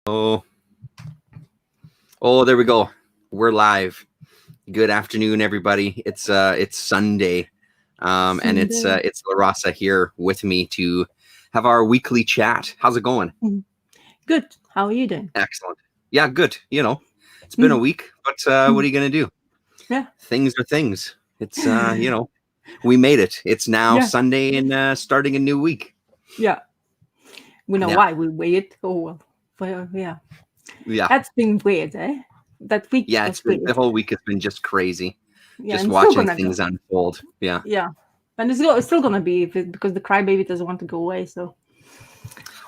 Oh, there we go. We're live. Good afternoon, everybody. It's Sunday, and it's LaRasa here with me to have our weekly chat. How's it going? Good. How are you doing? Excellent. Yeah, good. It's been a week, but what are you gonna do? Yeah. Things are things. It's we made it. It's now Sunday and starting a new week. Yeah. We know why we waited. Oh well, yeah. That's been weird, eh? That week. Yeah, was weird. The whole week has been just crazy. Yeah, just watching things unfold. Yeah. Yeah. And it's still gonna be because the crybaby doesn't want to go away. So.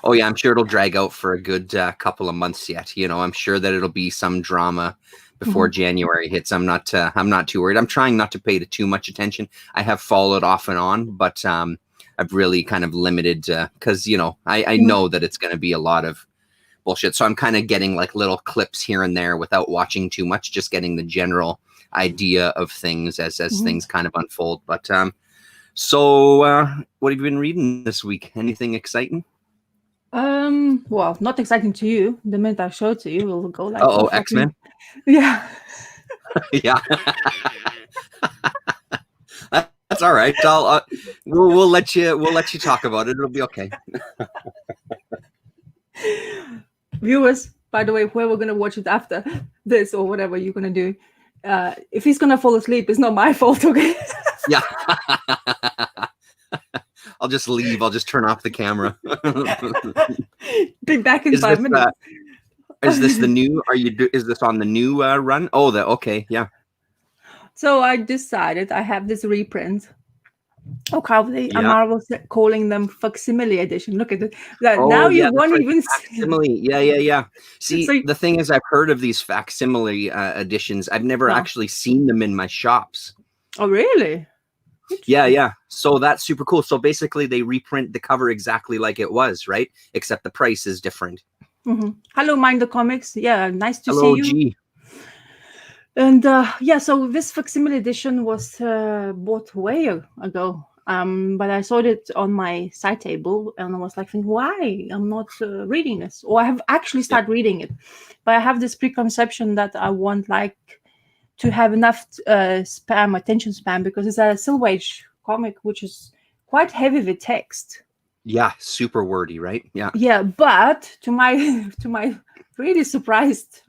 Oh yeah, I'm sure it'll drag out for a good couple of months yet. I'm sure that it'll be some drama before January hits. I'm not too worried. I'm trying not to pay too much attention. I have followed off and on, but I've really kind of limited because I know that it's going to be a lot of bullshit. So I'm kind of getting like little clips here and there without watching too much, just getting the general idea of things as things kind of unfold. But so what have you been reading this week? Anything exciting? Well, not exciting to you. The minute I show it to you, we'll go like, oh, X-Men. Yeah. Yeah. That's all right. We'll let you talk about it. It'll be okay. Viewers, by the way, whoever gonna watch it after this or whatever you're gonna do, if he's gonna fall asleep, it's not my fault, okay? Yeah. I'll just leave. I'll just turn off the camera. Be back in 5 minutes. Is this the new? Is this on the new run? Oh, okay, yeah. So I decided I have this reprint. Oh, how they Marvel's calling them facsimile edition. Look at it. Now you won't even facsimile. Yeah. See, the thing is, I've heard of these facsimile editions. I've never actually seen them in my shops. Oh, really? Yeah. So that's super cool. So basically, they reprint the cover exactly like it was, right? Except the price is different. Hello, Minder Comics. Yeah, nice to see you. G. And so this facsimile edition was bought way ago. But I saw it on my side table and I was like, why I'm not reading this? Or I have actually started reading it, but I have this preconception that I want to have enough attention span, because it's a Silver Age comic, which is quite heavy with text. Yeah, super wordy, right? Yeah, but to my really surprised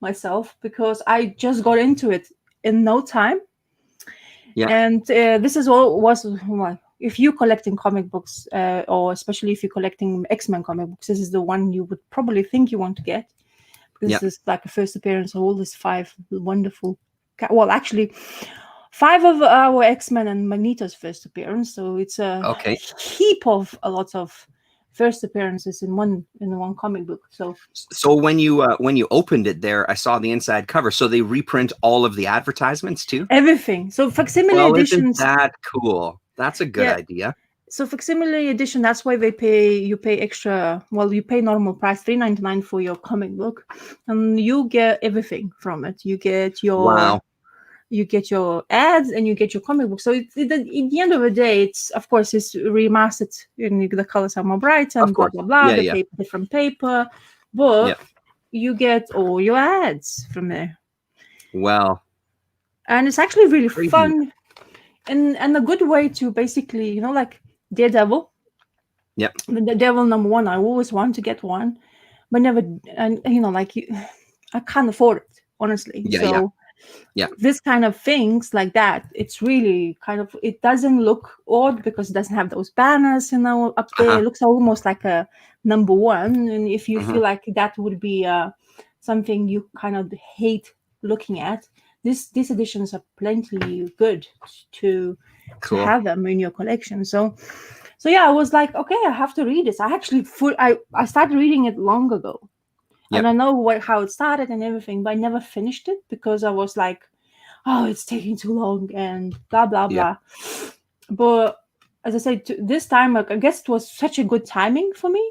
myself, because I just got into it in no time. Yeah. And this is all was if you're collecting comic books, or especially if you're collecting X-Men comic books, this is the one you would probably think you want to get, because this is like a first appearance of all these 5 wonderful. Well, actually, 5 of our X-Men and Magneto's first appearance. So it's a heap of a lot of first appearances in one comic book. So when you opened it there, I saw the inside cover. So they reprint all of the advertisements too? Everything. So facsimile editions. Isn't that cool? That's a good idea. So facsimile edition, that's why you pay extra. Well, you pay normal price $3.99 for your comic book, and you get everything from it. You get your You get your ads and you get your comic book. So at the end of the day, it's remastered. The colors are more bright and blah blah blah. Paper, different paper, but you get all your ads from there. Wow! And it's actually really fun, and a good way to basically, like Daredevil. Yep. The Daredevil #1. I always want to get one, but never. And I can't afford it, honestly. Yeah. This kind of things like that, it's really it doesn't look odd because it doesn't have those banners, up there. It looks almost like a #1. And if you feel like that would be something you kind of hate looking at, these editions are plenty good to have them in your collection. So yeah, I was like, okay, I have to read this. I actually I started reading it long ago. Yep. And I know how it started and everything, but I never finished it because I was like, oh, it's taking too long and blah, blah, blah. But as I said, this time, I guess it was such a good timing for me.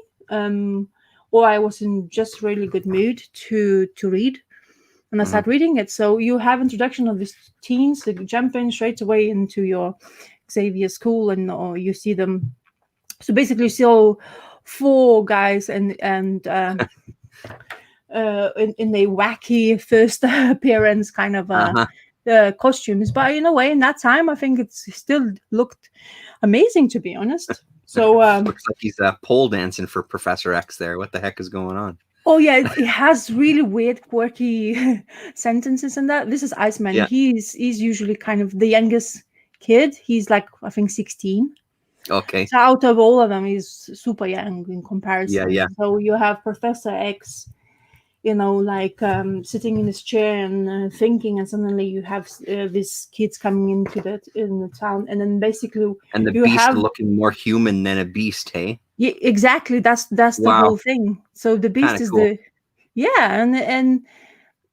Or I was in just really good mood to read. And I started reading it. So you have introduction of these teens that jump in straight away into your Xavier school, and you see them. So basically, you see all 4 guys and in a wacky first appearance kind of costumes. But in a way, in that time, I think it still looked amazing, to be honest. So looks like he's pole dancing for Professor X there. What the heck is going on? Oh yeah, it has really weird, quirky sentences in that. This is Iceman. Yeah. He's usually kind of the youngest kid. He's like, I think, 16. Okay. So out of all of them, he's super young in comparison. Yeah. So you have Professor X, like sitting in his chair and thinking, and suddenly you have these kids coming in the town, and then basically and the you beast have looking more human than a beast, hey? Yeah, exactly. That's the Wow. whole thing. So the beast Kinda is cool.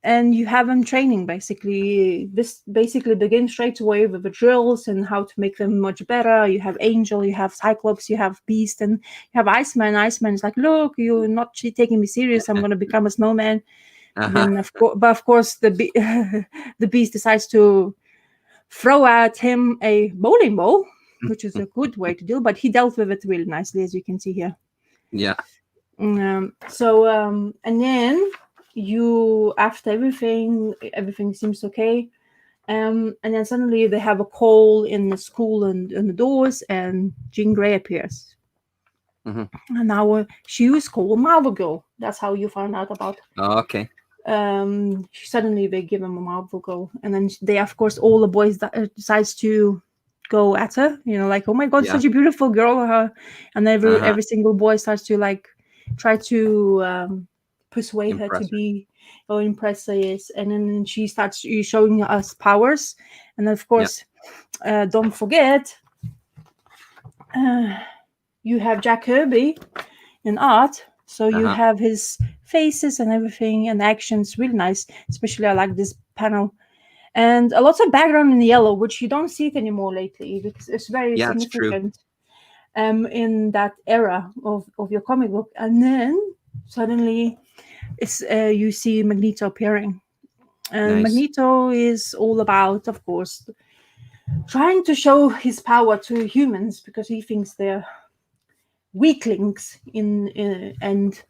and you have them training basically. This basically begins straight away with the drills and how to make them much better. You have Angel, you have Cyclops, you have Beast, and you have Iceman. Iceman is like, look, you're not taking me serious. I'm going to become a snowman. Then of course the Beast decides to throw at him a bowling ball, which is a good way to deal, but he dealt with it really nicely, as you can see here. Yeah. And then you, after everything seems okay, and then suddenly they have a call in the school and in the doors, and Jean Grey appears. And now she was called Marvel Girl. That's how you found out about. Oh, okay. Suddenly they give him a Marvel Girl, and then they, of course, all the boys decides to go at her. Like, oh my God, such a beautiful girl, and every single boy starts to like try to persuade her to be or impress her. Yes, and then she starts showing us powers, and of course, don't forget, you have Jack Kirby in art. So you have his faces and everything and actions really nice. Especially I like this panel. And a lot of background in yellow, which you don't see it anymore lately because it's very significant in that era of your comic book. And then suddenly it's you see Magneto appearing. And Magneto is all about, of course, trying to show his power to humans because he thinks they're weaklings and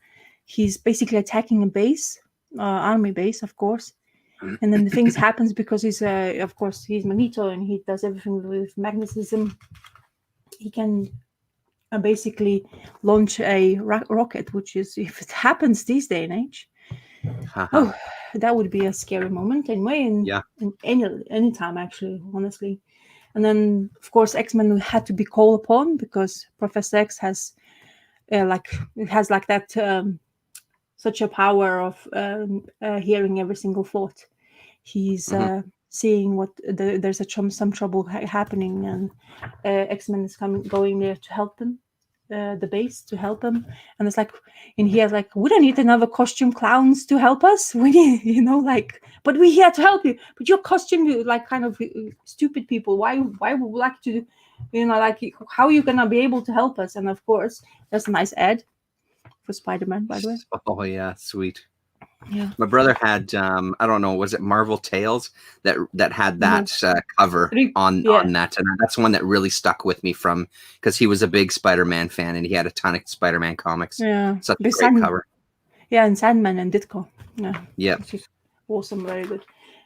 he's basically attacking a base, army base, of course. And then the things happens because he's Magneto and he does everything with magnetism. He can basically launch a rocket, which is, if it happens this day and age, that would be a scary moment anyway. In any time, actually, honestly. And then, of course, X-Men had to be called upon because Professor X has such a power of hearing every single thought. He's seeing what there's some trouble happening, and X-Men is going there to help them, the base to help them. And it's like, in here, like, we don't need another costume clowns to help us. We need, but we're here to help you. But your costume, like, kind of stupid people. Why would we like to, how are you gonna be able to help us? And of course, there's a nice ad for Spider-Man, by the way. Oh yeah, sweet. Yeah. My brother had I don't know, was it Marvel Tales that had that cover on that, and that's one that really stuck with me from because he was a big Spider-Man fan and he had a ton of Spider-Man comics. Yeah, such a great cover. Yeah, and Sandman and Ditko. Yeah, which is awesome, very good.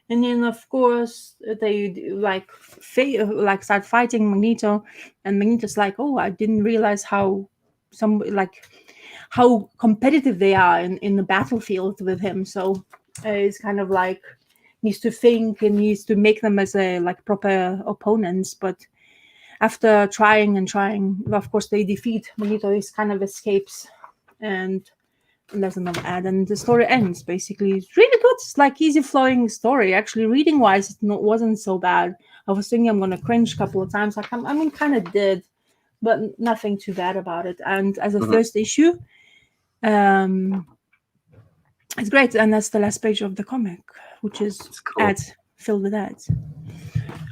And then of course they start fighting Magneto, and Magneto's like, oh, I didn't realize how competitive they are in the battlefield with him. So it's kind of like needs to think and needs to make them as proper opponents. But after trying, of course they defeat Magneto. He kind of escapes, and there's another ad, and the story ends. Basically, it's really good. It's like easy flowing story. Actually, reading wise, it wasn't so bad. I was thinking I'm gonna cringe a couple of times. Like kind of did, but nothing too bad about it. And as a first issue, it's great, and that's the last page of the comic, which is cool. Ads filled with ads.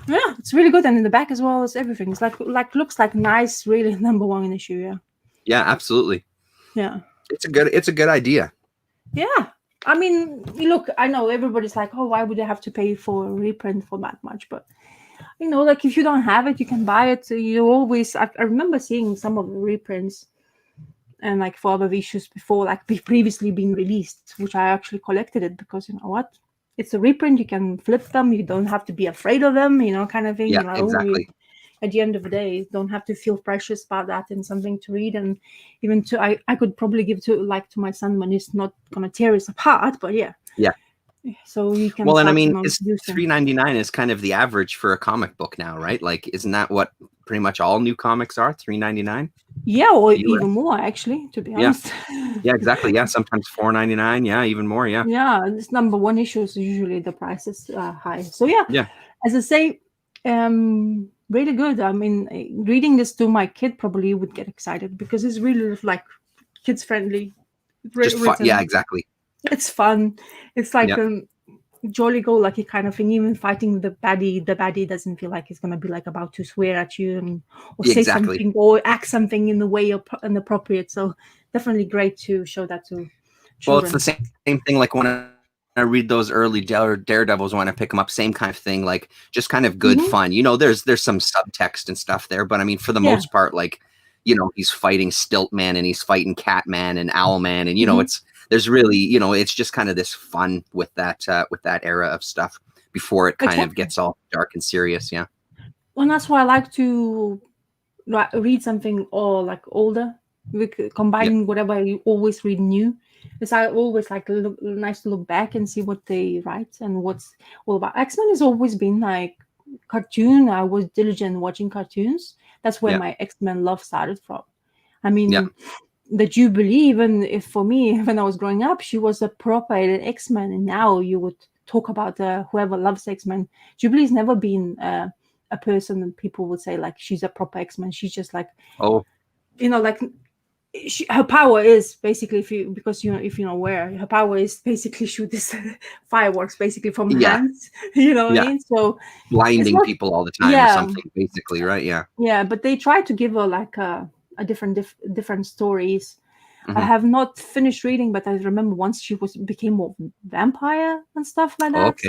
Yeah, it's really good, and in the back as well as everything. It's like looks like nice, really number one issue. Yeah. Yeah, absolutely. Yeah. It's a good idea. Yeah. I mean, look, I know everybody's like, oh, why would I have to pay for a reprint for that much? But like if you don't have it, you can buy it. You always. I remember seeing some of the reprints and like for other issues before, like previously been released, which I actually collected it because you know what, it's a reprint. You can flip them. You don't have to be afraid of them. You know, kind of thing. Yeah, You know, exactly. at the end of the day, you don't have to feel precious about that and something to read. And even to I could probably give to my son when he's not gonna tear us apart. But yeah. Yeah. So we can Well, and I start, mean, is use them. $3.99 is kind of the average for a comic book now, right? Like, isn't that what pretty much all new comics are? $3.99. Yeah, or US? even more actually, to be honest. Yeah, exactly. Yeah, sometimes $4.99. Yeah, even more. Yeah. Yeah, this number one issue is usually the prices are high. So yeah, Yeah. as I say, really good. I mean, reading this to my kid probably would get excited because it's really like kids friendly. Just fun. Written. Yeah, exactly. It's fun. It's like Yeah. jolly go lucky kind of thing. Even fighting the baddie doesn't feel like it's gonna be like about to swear at you or say Exactly. something or act something in the way inappropriate. So definitely great to show that to Well, children. it's the same thing. Like when I read those early Daredevils when I pick them up, same kind of thing. Like just kind of good fun. You know, there's some subtext and stuff there, but I mean, for the most part, like, you know, he's fighting Stiltman and he's fighting Catman and Owlman, and you know, there's really, you know, it's just kind of this fun with that era of stuff before it kind of gets all dark and serious. Yeah. Well, that's why I like to read something or like older, combining whatever you always read new. It's I always like nice to look back and see what they write and what's all about. X-Men has always been like cartoon. I was diligent watching cartoons. That's where my X-Men love started from. I mean, the Jubilee, even if for me, when I was growing up, she was a proper X-Men, and now you would talk about whoever loves X-Men. Jubilee's never been a person that people would say like she's a proper X-Men. She's just like, you know, like her power is basically if you know where her power is basically shoot this fireworks basically from hands. You know what I mean? So blinding people all the time or something, basically, right? Yeah, but they try to give her like a different stories. I have not finished reading, but I remember once she became more vampire and stuff like that.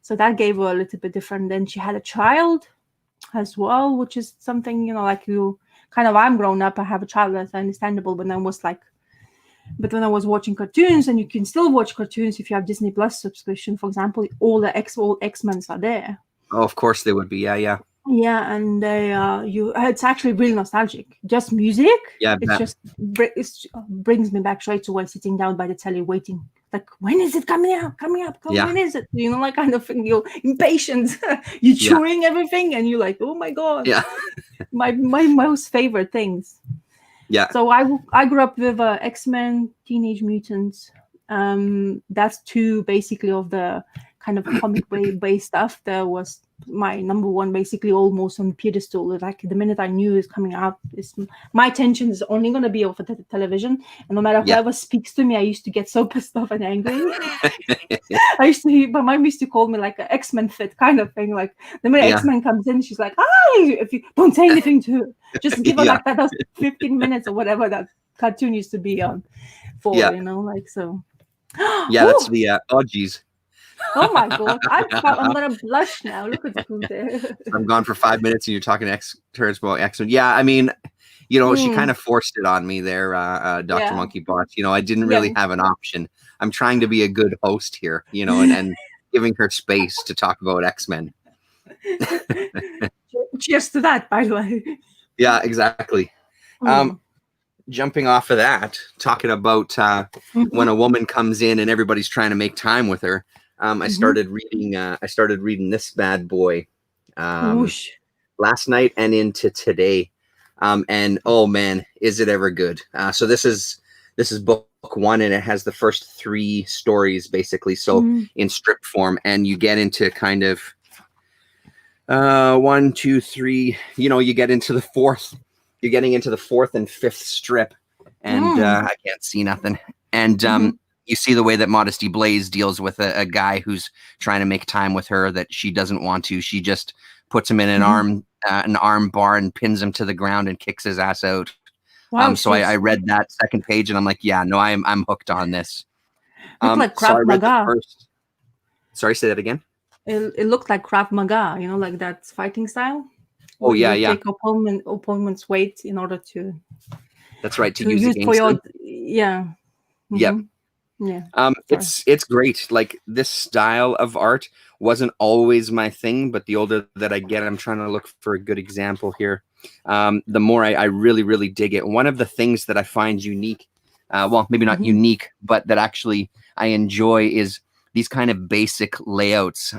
So that gave her a little bit different. Then she had a child as well, which is something, you know, like you kind of, I'm grown up, I have a child, that's understandable. But then when I was watching cartoons, and you can still watch cartoons if you have Disney Plus subscription, for example, all X-Men are there. Oh, of course they would be. Yeah, and they it's actually really nostalgic. Just music. Yeah, it just brings me back straight away, sitting down by the telly waiting, like, when is it coming up? When is it? You know, like kind of thing. You're impatient. You're chewing everything, and you're like, oh my god. Yeah. my most favorite things. Yeah. So I grew up with X-Men, Teenage Mutants. That's two basically of the kind of comic based stuff. That was my number one, basically almost on pedestal. Like the minute I knew it's coming out, my attention is only going to be over the television. And no matter whoever speaks to me, I used to get so pissed off and angry. My mom used to call me like an X-Men fit kind of thing. Like the minute X-Men comes in, she's like, "Hi!" If you don't say anything to her, just give her like that 15 minutes or whatever that cartoon used to be on for, you know, like so. Yeah, that's the oh geez. Oh my god, I'm gonna blush now. Look at who's there. I'm gone for 5 minutes and you're talking about X-Men. Yeah, I mean, you know, she kind of forced it on me there, Dr. Monkey Bots. You know, I didn't really have an option. I'm trying to be a good host here, you know, and giving her space to talk about X-Men. Cheers to that, by the way. Yeah, exactly. Jumping off of that, talking about when a woman comes in and everybody's trying to make time with her. I started reading this bad boy last night and into today. And oh man, is it ever good. So this is book one, and it has the first 3 stories basically, so in strip form, and you get into kind of 1, 2, 3, you know, you get into the 4th, you're getting into the 4th and 5th strip, and I can't see nothing. And you see the way that Modesty Blaze deals with a guy who's trying to make time with her that she doesn't want to. She just puts him in an arm bar and pins him to the ground and kicks his ass out. Wow, so I read that 2nd page and I'm like, yeah, no, I'm hooked on this. Looked like Krav Maga. Sorry, say that again. It looked like Krav Maga, you know, like that fighting style. Oh yeah, take opponent's weight in order to. That's right, to to use use for against your them. yeah. Yep. Mhm. Yeah. Sorry. It's great. Like, this style of art wasn't always my thing, but the older that I get, I'm trying to look for a good example here. The more I really, really dig it. One of the things that I find unique, well, maybe not Mhm. unique, but that actually I enjoy is these kind of basic layouts.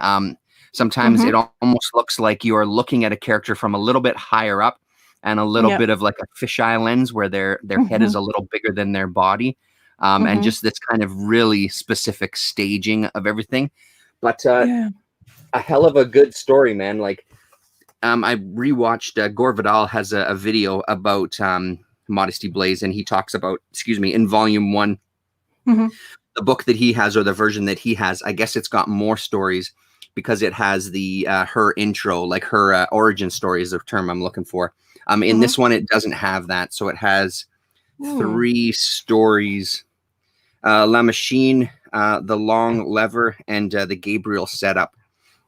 Sometimes it Mhm. almost looks like you're looking at a character from a little bit higher up, and a little Yeah. bit of like a fisheye lens where their head is Mhm. a little bigger than their body. And Mhm. just this kind of really specific staging of everything. But Yeah. a hell of a good story, man. Like, I rewatched Gore Vidal has a video about Modesty Blaze, and he talks about, excuse me, in volume 1, Mhm. the book that he has, or the version that he has. I guess it's got more stories because it has the her intro, like her origin story is the term I'm looking for. In Mhm. this one, it doesn't have that, so it has Mm. 3 stories: La Machine, the Long Lever, and the Gabriel Setup.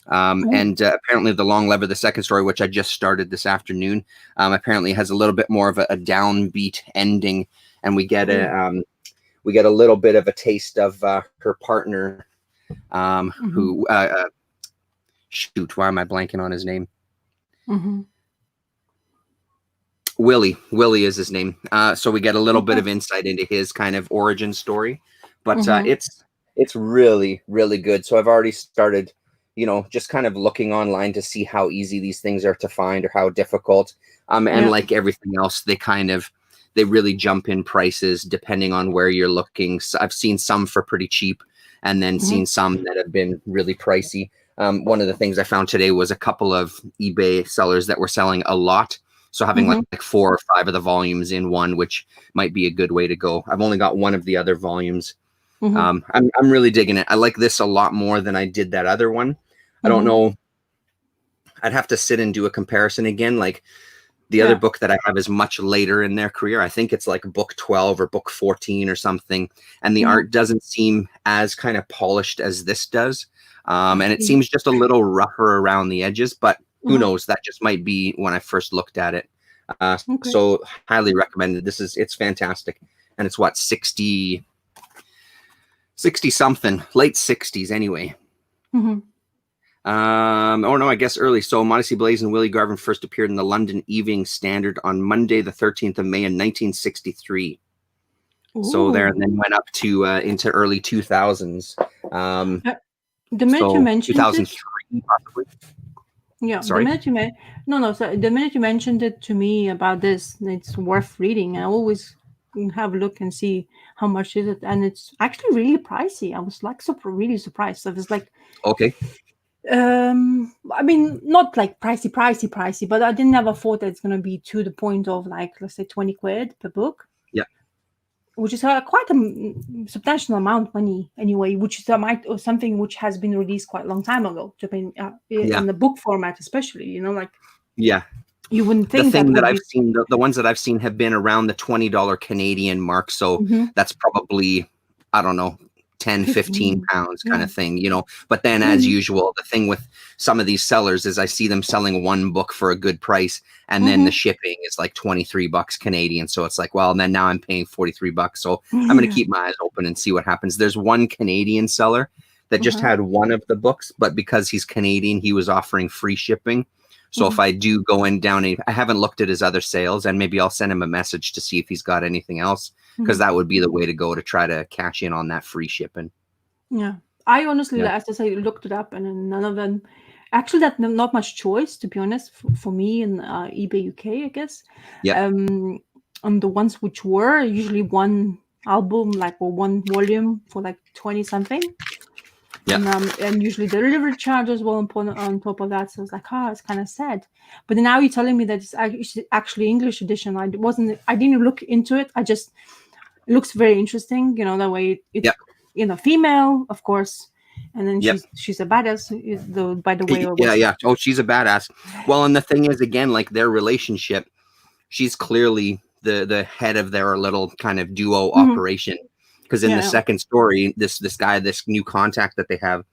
Oh. And apparently, the Long Lever, the second story, which I just started this afternoon, apparently has a little bit more of a downbeat ending, and Oh. we get a little bit of a taste of her partner, Mhm. who shoot, why am I blanking on his name? Mhm. Willie. Willie is his name. So we get a little bit Okay. of insight into his kind of origin story, but Mhm. it's really, really good. So I've already started, just kind of looking online to see how easy these things are to find or how difficult. And Yeah. like everything else, they really jump in prices depending on where you're looking. So I've seen some for pretty cheap, and then Mhm. seen some that have been really pricey. One of the things I found today was a couple of eBay sellers that were selling a lot. So having like Mhm. 4 or 5 of the volumes in one, which might be a good way to go. I've only got one of the other volumes. Mhm. I'm really digging it. I like this a lot more than I did that other one. I don't Mhm. know. I'd have to sit and do a comparison again. Like, the other Yeah. book that I have is much later in their career. I think it's like book 12 or book 14 or something. And the Mhm. art doesn't seem as kind of polished as this does. I And it see. seems just a little rougher around the edges, but who Mhm. knows? That just might be when I first looked at it. Okay. So highly recommended. It's fantastic. And it's what, 60 something, late 60s anyway. Mhm. Oh no, I guess early. So Modesty Blaze and Willie Garvin first appeared in the London Evening Standard on Monday, the 13th of May in 1963. So there, and Ooh. then went up to into early 2000s. Uh, the minute you So mentioned it, 2003, possibly. yeah, the Sorry. minute you no, no, so the minute you mentioned it to me about this, it's worth reading. I always have a look and see how much is it, and it's actually really pricey. I was like really surprised. So it was like, Okay. I mean, not like pricey, but I didn't ever thought that it's gonna be to the point of like, let's say, 20 quid per book, Yeah. which is quite a substantial amount of money anyway, which is or something which has been released quite a long time ago, to be, Yeah. in the book format, especially, like Yeah. you wouldn't The think that thing that would I've be. seen, the ones that I've seen have been around the $20 Canadian mark. So Mhm. that's probably, I don't know, 10, 15 15. pounds kind Yeah. of thing. But then, as Mhm. usual, the thing with some of these sellers is I see them selling one book for a good price, and then the Mhm. shipping is like 23 bucks Canadian. So it's like, well, and then now I'm paying 43 bucks. So I'm going to Yeah. keep my eyes open and see what happens. There's one Canadian seller that just Uh-huh. had one of the books, but because he's Canadian, he was offering free shipping. So if Mhm. I do go in down, I haven't looked at his other sales, and maybe I'll send him a message to see if he's got anything else, because Mhm. that would be the way to go to try to cash in on that free shipping. Yeah. I honestly, Yeah. as I say, looked it up, and then none of them. Actually, that not much choice, to be honest, for me in eBay UK, I guess. Yep. And the ones which were usually one album, like, or one volume for like 20 something, Yep. and usually the delivery charge as well on top of that. So it's like, it's kind of sad. But now you're telling me that it's actually English edition. I didn't look into it. It looks very interesting. That way it's Yep. female, of course, and then Yep. she's a badass. Though, by the way, it Yeah, was. yeah. Oh, she's a badass. Well, and the thing is, again, like their relationship, she's clearly the head of their little kind of duo Mhm. operation. Because in the Yeah. second story, this guy, this new contact that they have,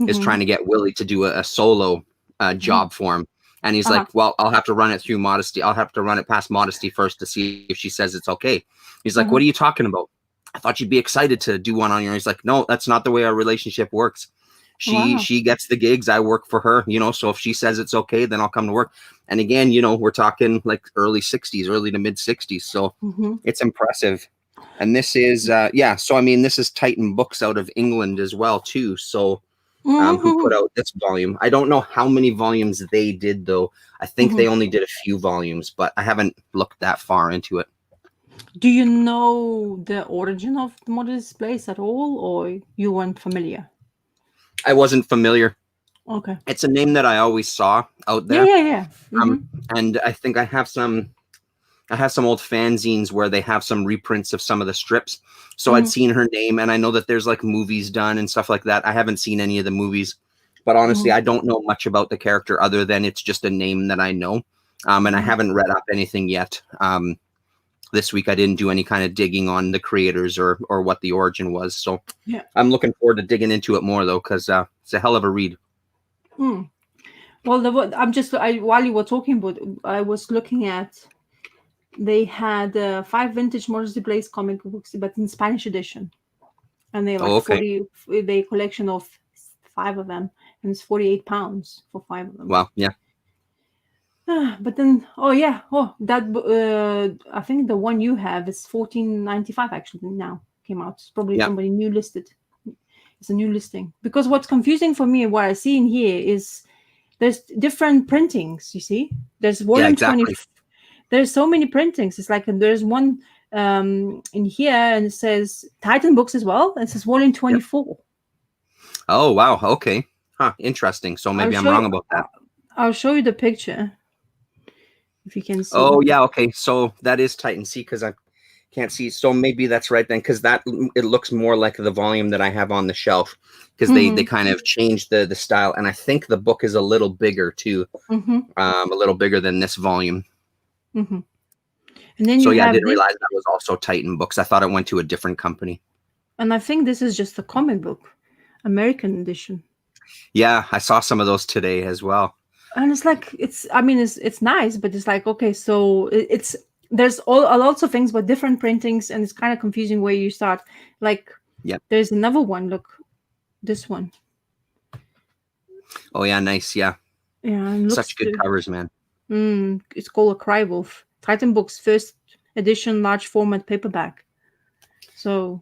is Mhm. trying to get Willie to do a solo Mhm. job for him. And he's like, well, I'll have to run it through Modesty. I'll have to run it past Modesty first to see if she says it's okay. He's like, what are you talking about? I thought you'd be excited to do one on your. He's like, no, that's not the way our relationship works. She gets the gigs. I work for her, you know, so if she says it's okay, then I'll come to work. And again, you know, we're talking like early to mid 60s. So it's impressive. And this is, so I mean, this is Titan Books out of England as well, too. So who put out this volume? I don't know how many volumes they did, though. I think they only did a few volumes, but I haven't looked that far into it. Do you know the origin of the Modest Blaze at all, or you weren't familiar? I wasn't familiar. Okay. It's a name that I always saw out there. Yeah. And I think I have some old fanzines where they have some reprints of some of the strips. So I'd seen her name, and I know that there's like movies done and stuff like that. I haven't seen any of the movies, but honestly, I don't know much about the character other than it's just a name that I know. And I haven't read up anything yet. This week I didn't do any kind of digging on the creators or what the origin was. So I'm looking forward to digging into it more, though, because it's a hell of a read. Well, while you were talking about, I was looking at, they had 5 vintage Modesty Blaze comic books, but in Spanish edition, and they like 40. They collection of 5 of them, and it's £48 for 5 of them. Wow, yeah. But then, that I think the one you have is $14.95 actually now came out. It's probably somebody new listed. It's a new listing, because what's confusing for me and what I see in here is there's different printings. You see, there's volume 20. There's so many printings. It's like there's one in here, and it says Titan Books as well. And it says volume 24. Yep. Oh wow, okay, interesting. So maybe I'm wrong about that. I'll show you the picture if you can see. Oh yeah, okay. So that is Titan C, because I can't see. So maybe that's right then, because that it looks more like the volume that I have on the shelf, because they kind of changed the style, and I think the book is a little bigger too, a little bigger than this volume. And then I didn't realize that was also Titan Books. I thought it went to a different company. And I think this is just the comic book, American edition. Yeah, I saw some of those today as well. And it's like it's nice, but it's like, okay, so there's lots of things, but different printings, and it's kind of confusing where you start. Like, there's another one. Look, this one. Oh yeah, nice. Yeah, such good covers, man. It's called A Cry Wolf. Titan Books first edition large format paperback. So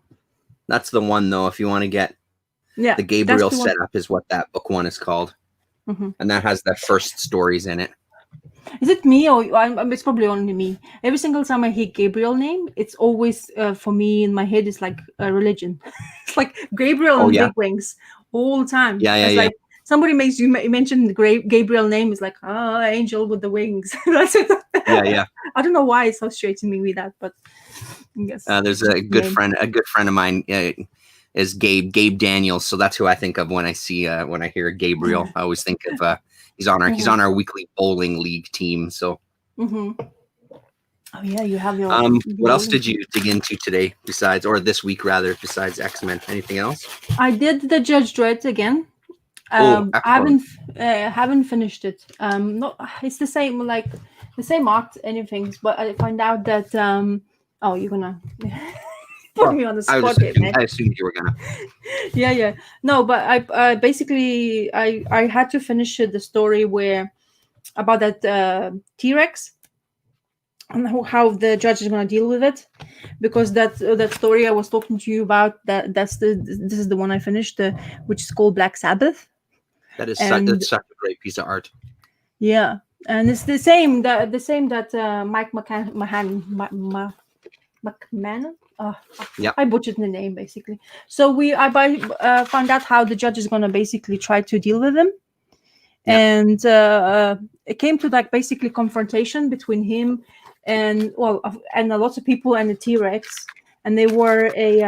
that's the one, though. If you want to get the Gabriel setup, is what that book one is called, and that has the first stories in it. Is it me, or it's probably only me? Every single time I hear Gabriel name, it's always for me in my head. It's like a religion. It's like Gabriel and big wings all the time. Like, somebody makes you mention the Gabriel name, is like, angel with the wings. That's it. Yeah. I don't know why it's associating me with that, but I guess there's a good friend of mine is Gabe Daniels. So that's who I think of when I hear Gabriel. I always think of he's on our weekly bowling league team. So. Oh yeah, you have your. What else did you dig into today besides X-Men? Anything else? I did the Judge Dredd again. I haven't finished it. It's the same, like the same art, anything. But I find out that you're gonna put me on the spot. I assumed you were gonna. Yeah. No, but I basically I had to finish the story about that T-Rex and how the judge is gonna deal with it, because that story I was talking to you about, this is the one I finished, which is called Black Sabbath. That's such a great piece of art. Yeah, and it's the same that Mike McMahon. I butchered the name basically. So I found out how the judge is going to basically try to deal with him, and it came to like basically confrontation between him and lots of people and the T-Rex, and they were a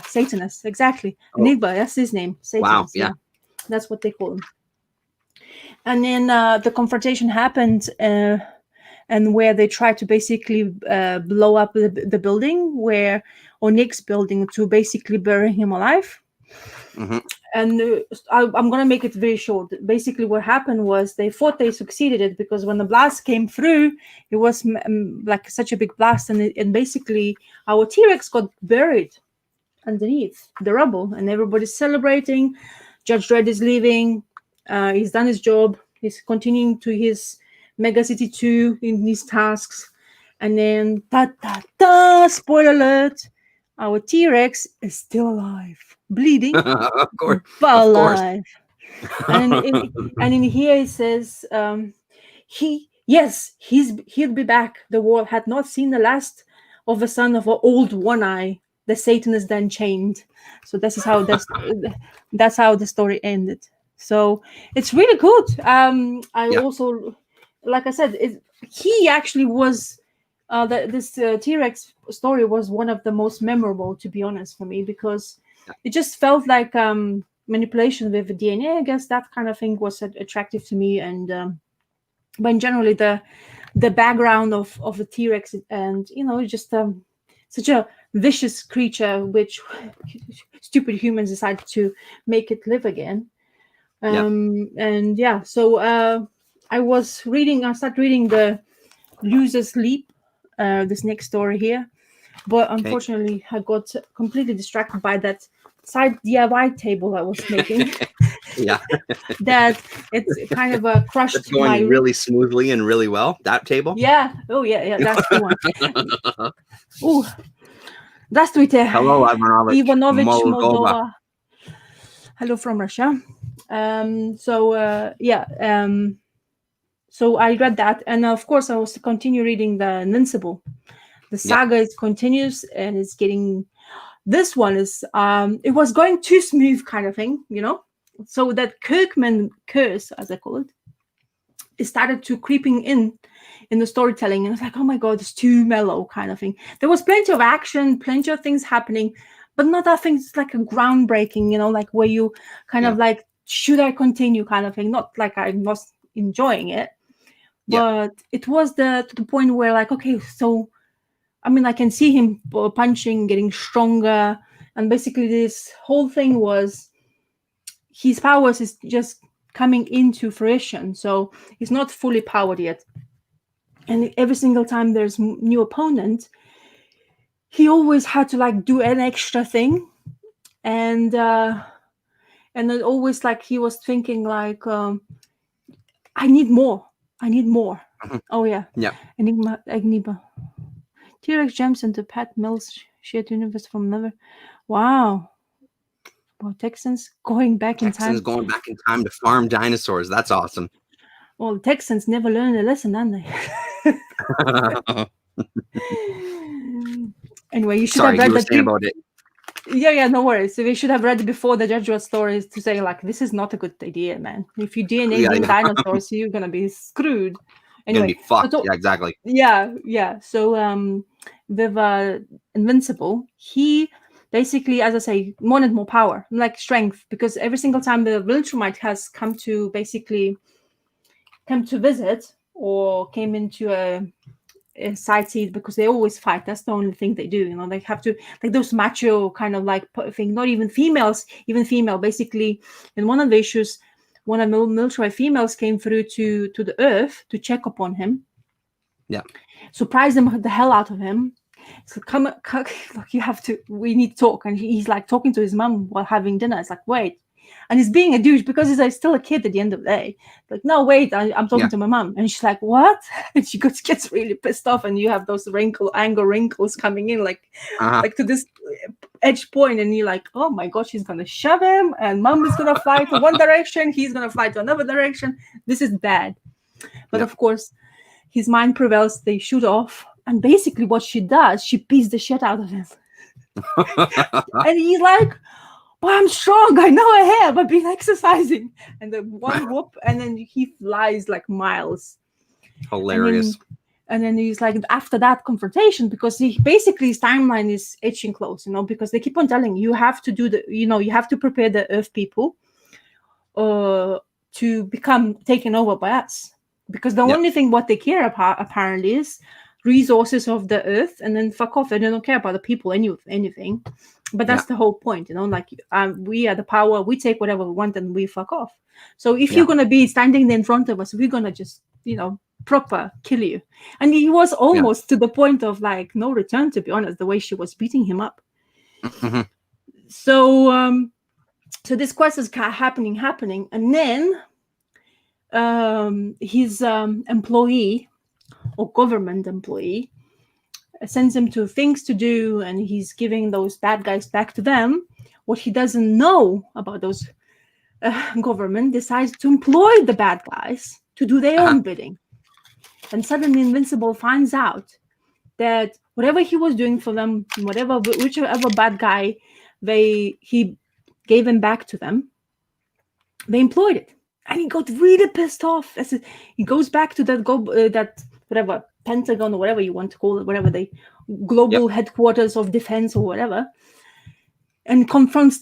Satanist, exactly. Enigma, that's his name. Satanist, wow, yeah. That's what they call him. And then the confrontation happened, and where they tried to basically blow up the building, Nick's building, to basically bury him alive. And I'm going to make it very short. Basically, what happened was they thought they succeeded it, because when the blast came through, it was like such a big blast. And basically, our T-Rex got buried underneath the rubble, and everybody's celebrating. Judge Dredd is leaving. He's done his job. He's continuing to his Mega City 2 in his tasks. And then, spoiler alert, our T-Rex is still alive. Bleeding, Of course. but Of course. alive. And in here it says, he'll be back. The world had not seen the last of the son of an old One Eye. The Satan is then chained. So that's how the story ended. So it's really good. I also, like I said, he actually was. This T-Rex story was one of the most memorable, to be honest, for me, because it just felt like manipulation with the DNA. I guess that kind of thing was attractive to me, and but generally the background of the T-Rex, and just such a vicious creature, which stupid humans decided to make it live again. And yeah, so I started reading the Loser's Leap, this next story here, but unfortunately I got completely distracted by that side DIY table I was making. That it's kind of crushed. It's going really smoothly and really well, that table. Yeah. Oh yeah, that's the one. Oh, Здравствуйте. Hello, Ivanovich Moldova. Hello from Russia. So I read that, and of course I was to continue reading the Invincible. The saga is continuous, and it's getting. This one is it was going too smooth, kind of thing, So that Kirkman curse, as I call it started to creeping in the storytelling, and it's like, oh my god, it's too mellow, kind of thing. There was plenty of action, plenty of things happening, but not that things like a groundbreaking, like where you kind of like, should I continue, kind of thing. Not like I was enjoying it, but it was to the point where, like, okay, so I mean, I can see him punching, getting stronger, and basically this whole thing was his powers is just coming into fruition, so he's not fully powered yet. And every single time there's new opponent, he always had to like do an extra thing, and then always like he was thinking like, I need more. Oh yeah. Enigma. T-Rex jumps into Pat Mills' shared universe from never. Wow. Well, Texans going back in time. Texans going back in time to farm dinosaurs. That's awesome. Well, the Texans never learn a lesson, don't they? Anyway, you should have read about it. Yeah, no worries. So we should have read it before the Judge Dredd stories to say, like, this is not a good idea, man. If you DNA dinosaurs, you're gonna be screwed. Anyway, you're gonna be fucked. Yeah, exactly. Yeah. So with Invincible, he basically, as I say, wanted more power, like strength, because every single time the Viltrumite has come to visit or came into a sightsee, because they always fight. That's the only thing they do. They have to, like, those macho kind of like thing. Not even females, even female. Basically, in one of the issues, one of the military females came through to the Earth to check upon him. Yeah. Surprised the hell out of him. So come, look, we need to talk. And he's like talking to his mom while having dinner. It's like, wait. And he's being a douche because he's like still a kid at the end of the day. Like, no, wait, I'm talking to my mom. And she's like, what? And she gets really pissed off. And you have those anger wrinkles coming in, like to this edge point. And you're like, oh my God, she's going to shove him. And mom is going to fly to one direction. He's going to fly to another direction. This is bad. But of course, his mind prevails. They shoot off. And basically what she does, she beats the shit out of him. And he's like, but I'm strong. I know I have. I've been exercising. And then one whoop, and then he flies like miles. Hilarious. And then he's like, after that confrontation, because his timeline is etching close, because they keep on telling you have to do you have to prepare the Earth people to become taken over by us. Because the only thing what they care about apparently is resources of the earth and then fuck off. And they don't care about the people, anything. But that's the whole point, like we are the power, we take whatever we want and we fuck off. So if you're going to be standing there in front of us, we're going to just, proper kill you. And he was almost to the point of like no return, to be honest, the way she was beating him up. Mm-hmm. So this quest is happening. And then his employee or government employee sends him to things to do, and he's giving those bad guys back to them. What he doesn't know about those government decides to employ the bad guys to do their own bidding. And suddenly Invincible finds out that whatever he was doing for them, whichever bad guy he gave him back to them, they employed it. And he got really pissed off. He goes back to that whatever Pentagon or whatever you want to call it, whatever the global headquarters of defense or whatever, and confronts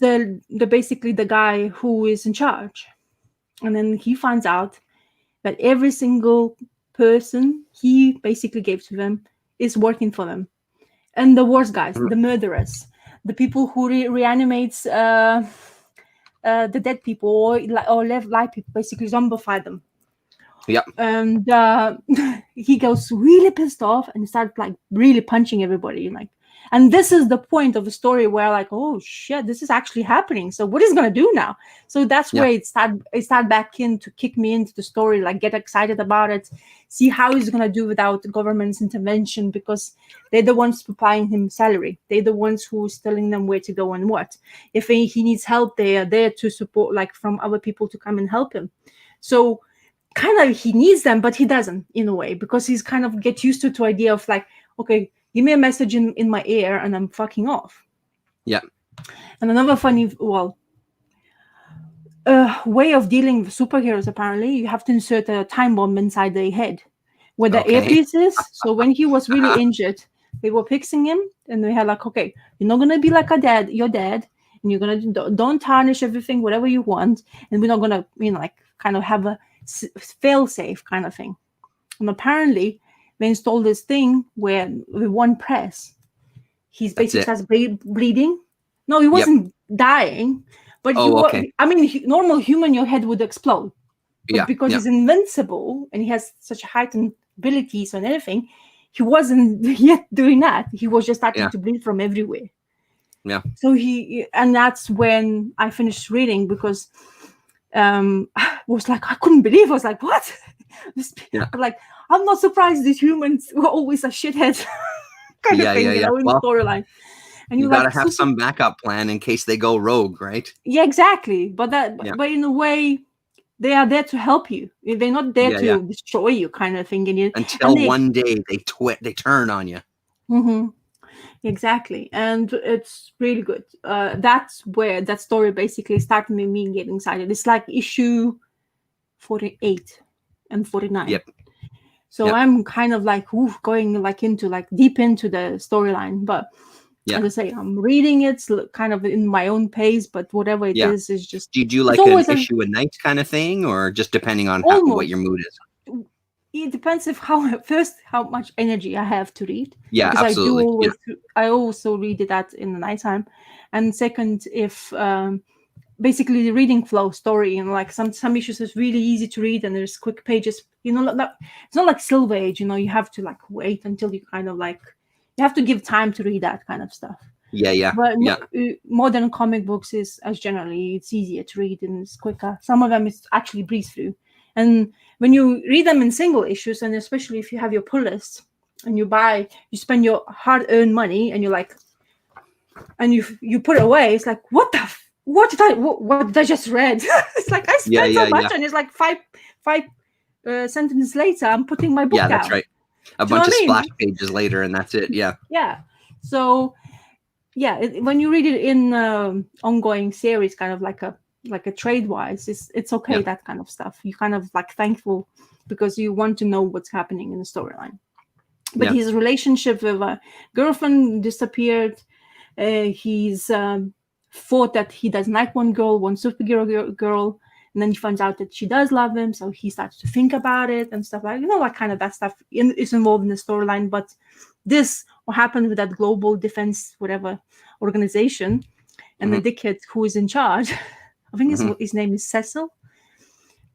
basically the guy who is in charge. And then he finds out that every single person he basically gave to them is working for them. And the worst guys, the murderers, the people who reanimates the dead people or live people, basically zombify them. Yep. And he goes really pissed off and starts like really punching everybody. And this is the point of the story where like, oh shit, this is actually happening. So what is going to do now? So that's where it start back in to kick me into the story, like get excited about it, see how he's going to do without the government's intervention, because they're the ones supplying him salary. They're the ones who's telling them where to go and what. If he needs help, they are there to support, like from other people to come and help him. So kind of he needs them, but he doesn't in a way, because he's kind of get used to idea of like, okay, give me a message in my ear and I'm fucking off. Yeah. And another funny, way of dealing with superheroes, apparently, you have to insert a time bomb inside their head where the earpiece is. So when he was really injured, they were fixing him and they had like, okay, you're not going to be like your dad, and you're going to, don't tarnish everything, whatever you want. And we're not going to, like kind of have a fail-safe kind of thing. And apparently, they installed this thing where with one press, he basically starts bleeding. No, he wasn't dying, but normal human, your head would explode. But because he's invincible and he has such heightened abilities and everything, he wasn't yet doing that. He was just starting to bleed from everywhere. Yeah. So and that's when I finished reading, because I was like, I couldn't believe. I was like, what? Like, I'm not surprised these humans were always a shithead kind of thing, in the storyline. And you gotta have some backup plan in case they go rogue, right? Yeah, exactly. But but in a way, they are there to help you. They're not there to destroy you, kind of thing. Until one day they turn on you. Mm-hmm. Exactly, and it's really good. That's where that story basically started me getting excited. It's like issue 48 and 49. Yep. So I'm kind of like going like into like deep into the storyline, but as I say, I'm reading it kind of in my own pace. But whatever it is just. Do you do like an issue a night kind of thing, or just depending on what your mood is? It depends how much energy I have to read. Yeah, because absolutely. I also read that in the nighttime, and second, if basically the reading flow story, like some issues is really easy to read and there's quick pages. It's not like Silver Age. You have to like wait until you kind of like you have to give time to read that kind of stuff. Yeah. But modern comic books is as generally it's easier to read and it's quicker. Some of them is actually breeze through. And when you read them in single issues, and especially if you have your pull list and you spend your hard-earned money and you're like, and you put it away, it's like, what did I just read? It's like I spent so much, and it's like five sentences later, I'm putting my book down. Yeah, that's right. A bunch of splash pages later, and that's it. Yeah. Yeah. So, when you read it in ongoing series, kind of like a trade wise, it's okay. That kind of stuff. You kind of like thankful because you want to know what's happening in the storyline. But his relationship with a girlfriend disappeared. He's thought that he doesn't like one superhero girl. And then he finds out that she does love him, so he starts to think about it and stuff like, like kind of that stuff is involved in the storyline. But this, what happened with that global defense, whatever organization, and the dickhead who is in charge, I think his name is Cecil.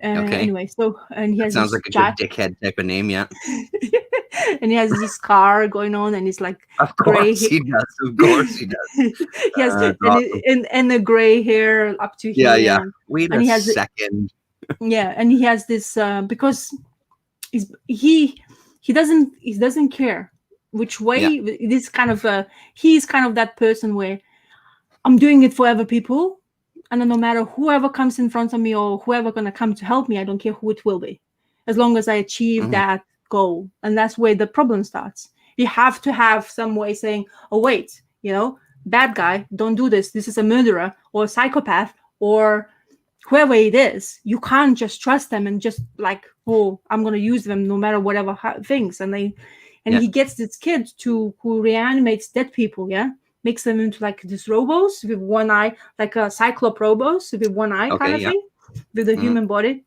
Anyway, so and he has sounds like a good dickhead type of name, yeah. And he has this car going on, and it's like of course he does. Of course he does. He has and the gray hair up to here. Yeah. Wait a second. And he has this because he doesn't care which way. This kind of he's kind of that person where I'm doing it for other people. And then no matter whoever comes in front of me or whoever going to come to help me, I don't care who it will be, as long as I achieve that goal. And that's where the problem starts. You have to have some way saying, oh, wait, bad guy, don't do this. This is a murderer or a psychopath or whoever it is. You can't just trust them and just like, oh, I'm going to use them no matter whatever things. And he gets this kid who reanimates dead people, makes them into like these robos with one eye, like a cyclop robos with one eye kind of thing, with a human body,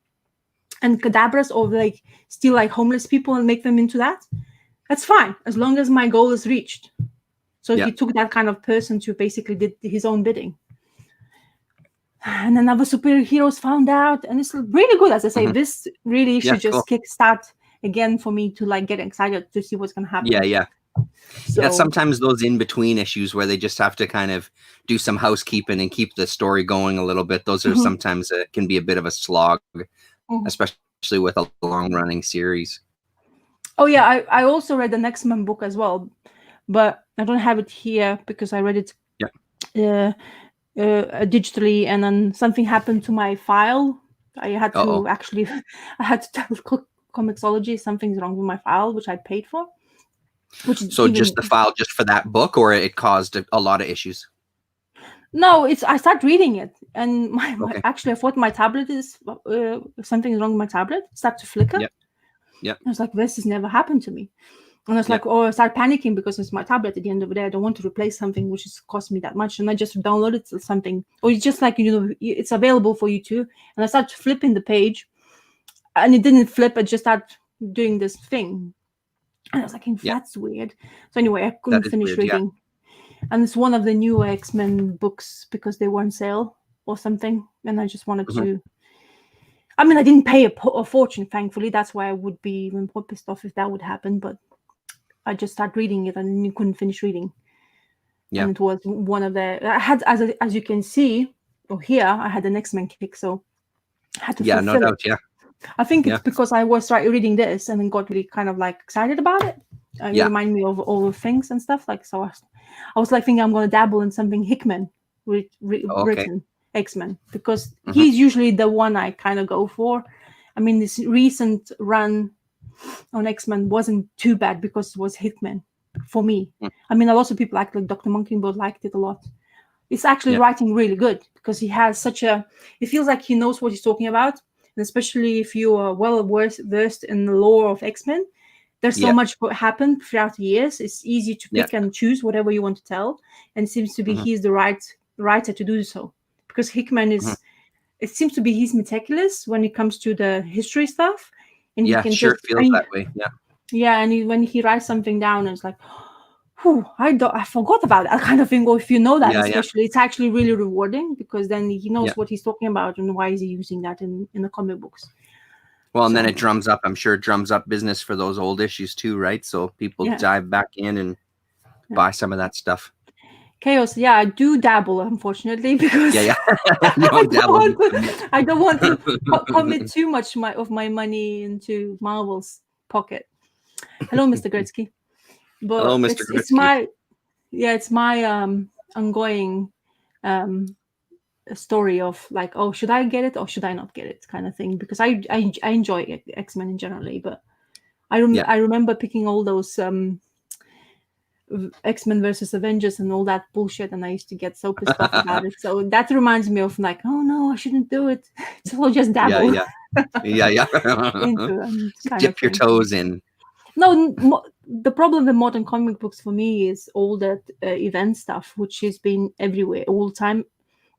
and cadabras or like steal like homeless people and make them into that. That's fine as long as my goal is reached. So he took that kind of person to basically did his own bidding. And then other superheroes found out, and it's really good. As I say, this really should just kickstart again for me to like get excited to see what's going to happen. So, sometimes those in-between issues where they just have to kind of do some housekeeping and keep the story going a little bit. Those are sometimes can be a bit of a slog, especially with a long-running series. Oh yeah, I also read the X-Men book as well, but I don't have it here because I read it digitally, and then something happened to my file. I had to tell Comixology something's wrong with my file, which I paid for. Just the file just for that book, or it caused a lot of issues? No, I start reading it, and actually I thought my tablet is something's wrong with my tablet. It started to flicker. I was like, this has never happened to me. And I was like, I start panicking because it's my tablet at the end of the day. I don't want to replace something which has cost me that much. And I just downloaded something, or it's just like, it's available for you too. And I started flipping the page, and it didn't flip. I just started doing this thing. And I was like, that's weird. So anyway, I couldn't finish reading. And it's one of the new X-Men books because they were on sale or something. And I just wanted to... I mean, I didn't pay a fortune, thankfully. That's why I would be even more pissed off if that would happen. But I just started reading it and you couldn't finish reading. And it was one of the... I had, as you can see, or hear, I had an X-Men kick. So I had to fulfill no doubt, I think it's because I was reading this and then got really kind of like excited about it. It reminded me of all the things and stuff. Like, so I was like thinking I'm going to dabble in something Hickman written X-Men, because he's usually the one I kind of go for. I mean, this recent run on X-Men wasn't too bad because it was Hickman for me. I mean, a lot of people like Dr. Mockingbird liked it a lot. It's actually writing really good because he has it feels like he knows what he's talking about. And especially if you are well versed in the lore of X-Men, there's so much what happened throughout the years. It's easy to pick and choose whatever you want to tell. And it seems to be he's the right writer to do so. Because Hickman is, it seems to be he's meticulous when it comes to the history stuff. And he can feels that way. Yeah, and when he writes something down, it's like, I forgot about that kind of thing. Or if you know that, especially, it's actually really rewarding because then he knows what he's talking about and why is he using that in the comic books. Well, and then it drums up. I'm sure it drums up business for those old issues too, right? So people dive back in and buy some of that stuff. Chaos, I do dabble, unfortunately, because I don't want to commit too much of my money into Marvel's pocket. Hello, Mr. Gretzky. But hello, Mr. Gretzky. It's my ongoing story of like, oh, should I get it or should I not get it, kind of thing? Because I enjoy X-Men in generally, but I remember picking all those X-Men versus Avengers and all that bullshit, and I used to get so pissed off about it. So that reminds me of like, oh no, I shouldn't do it. So I'll just dabble. Dip your toes in. No, the problem with modern comic books for me is all that event stuff, which has been everywhere all the time.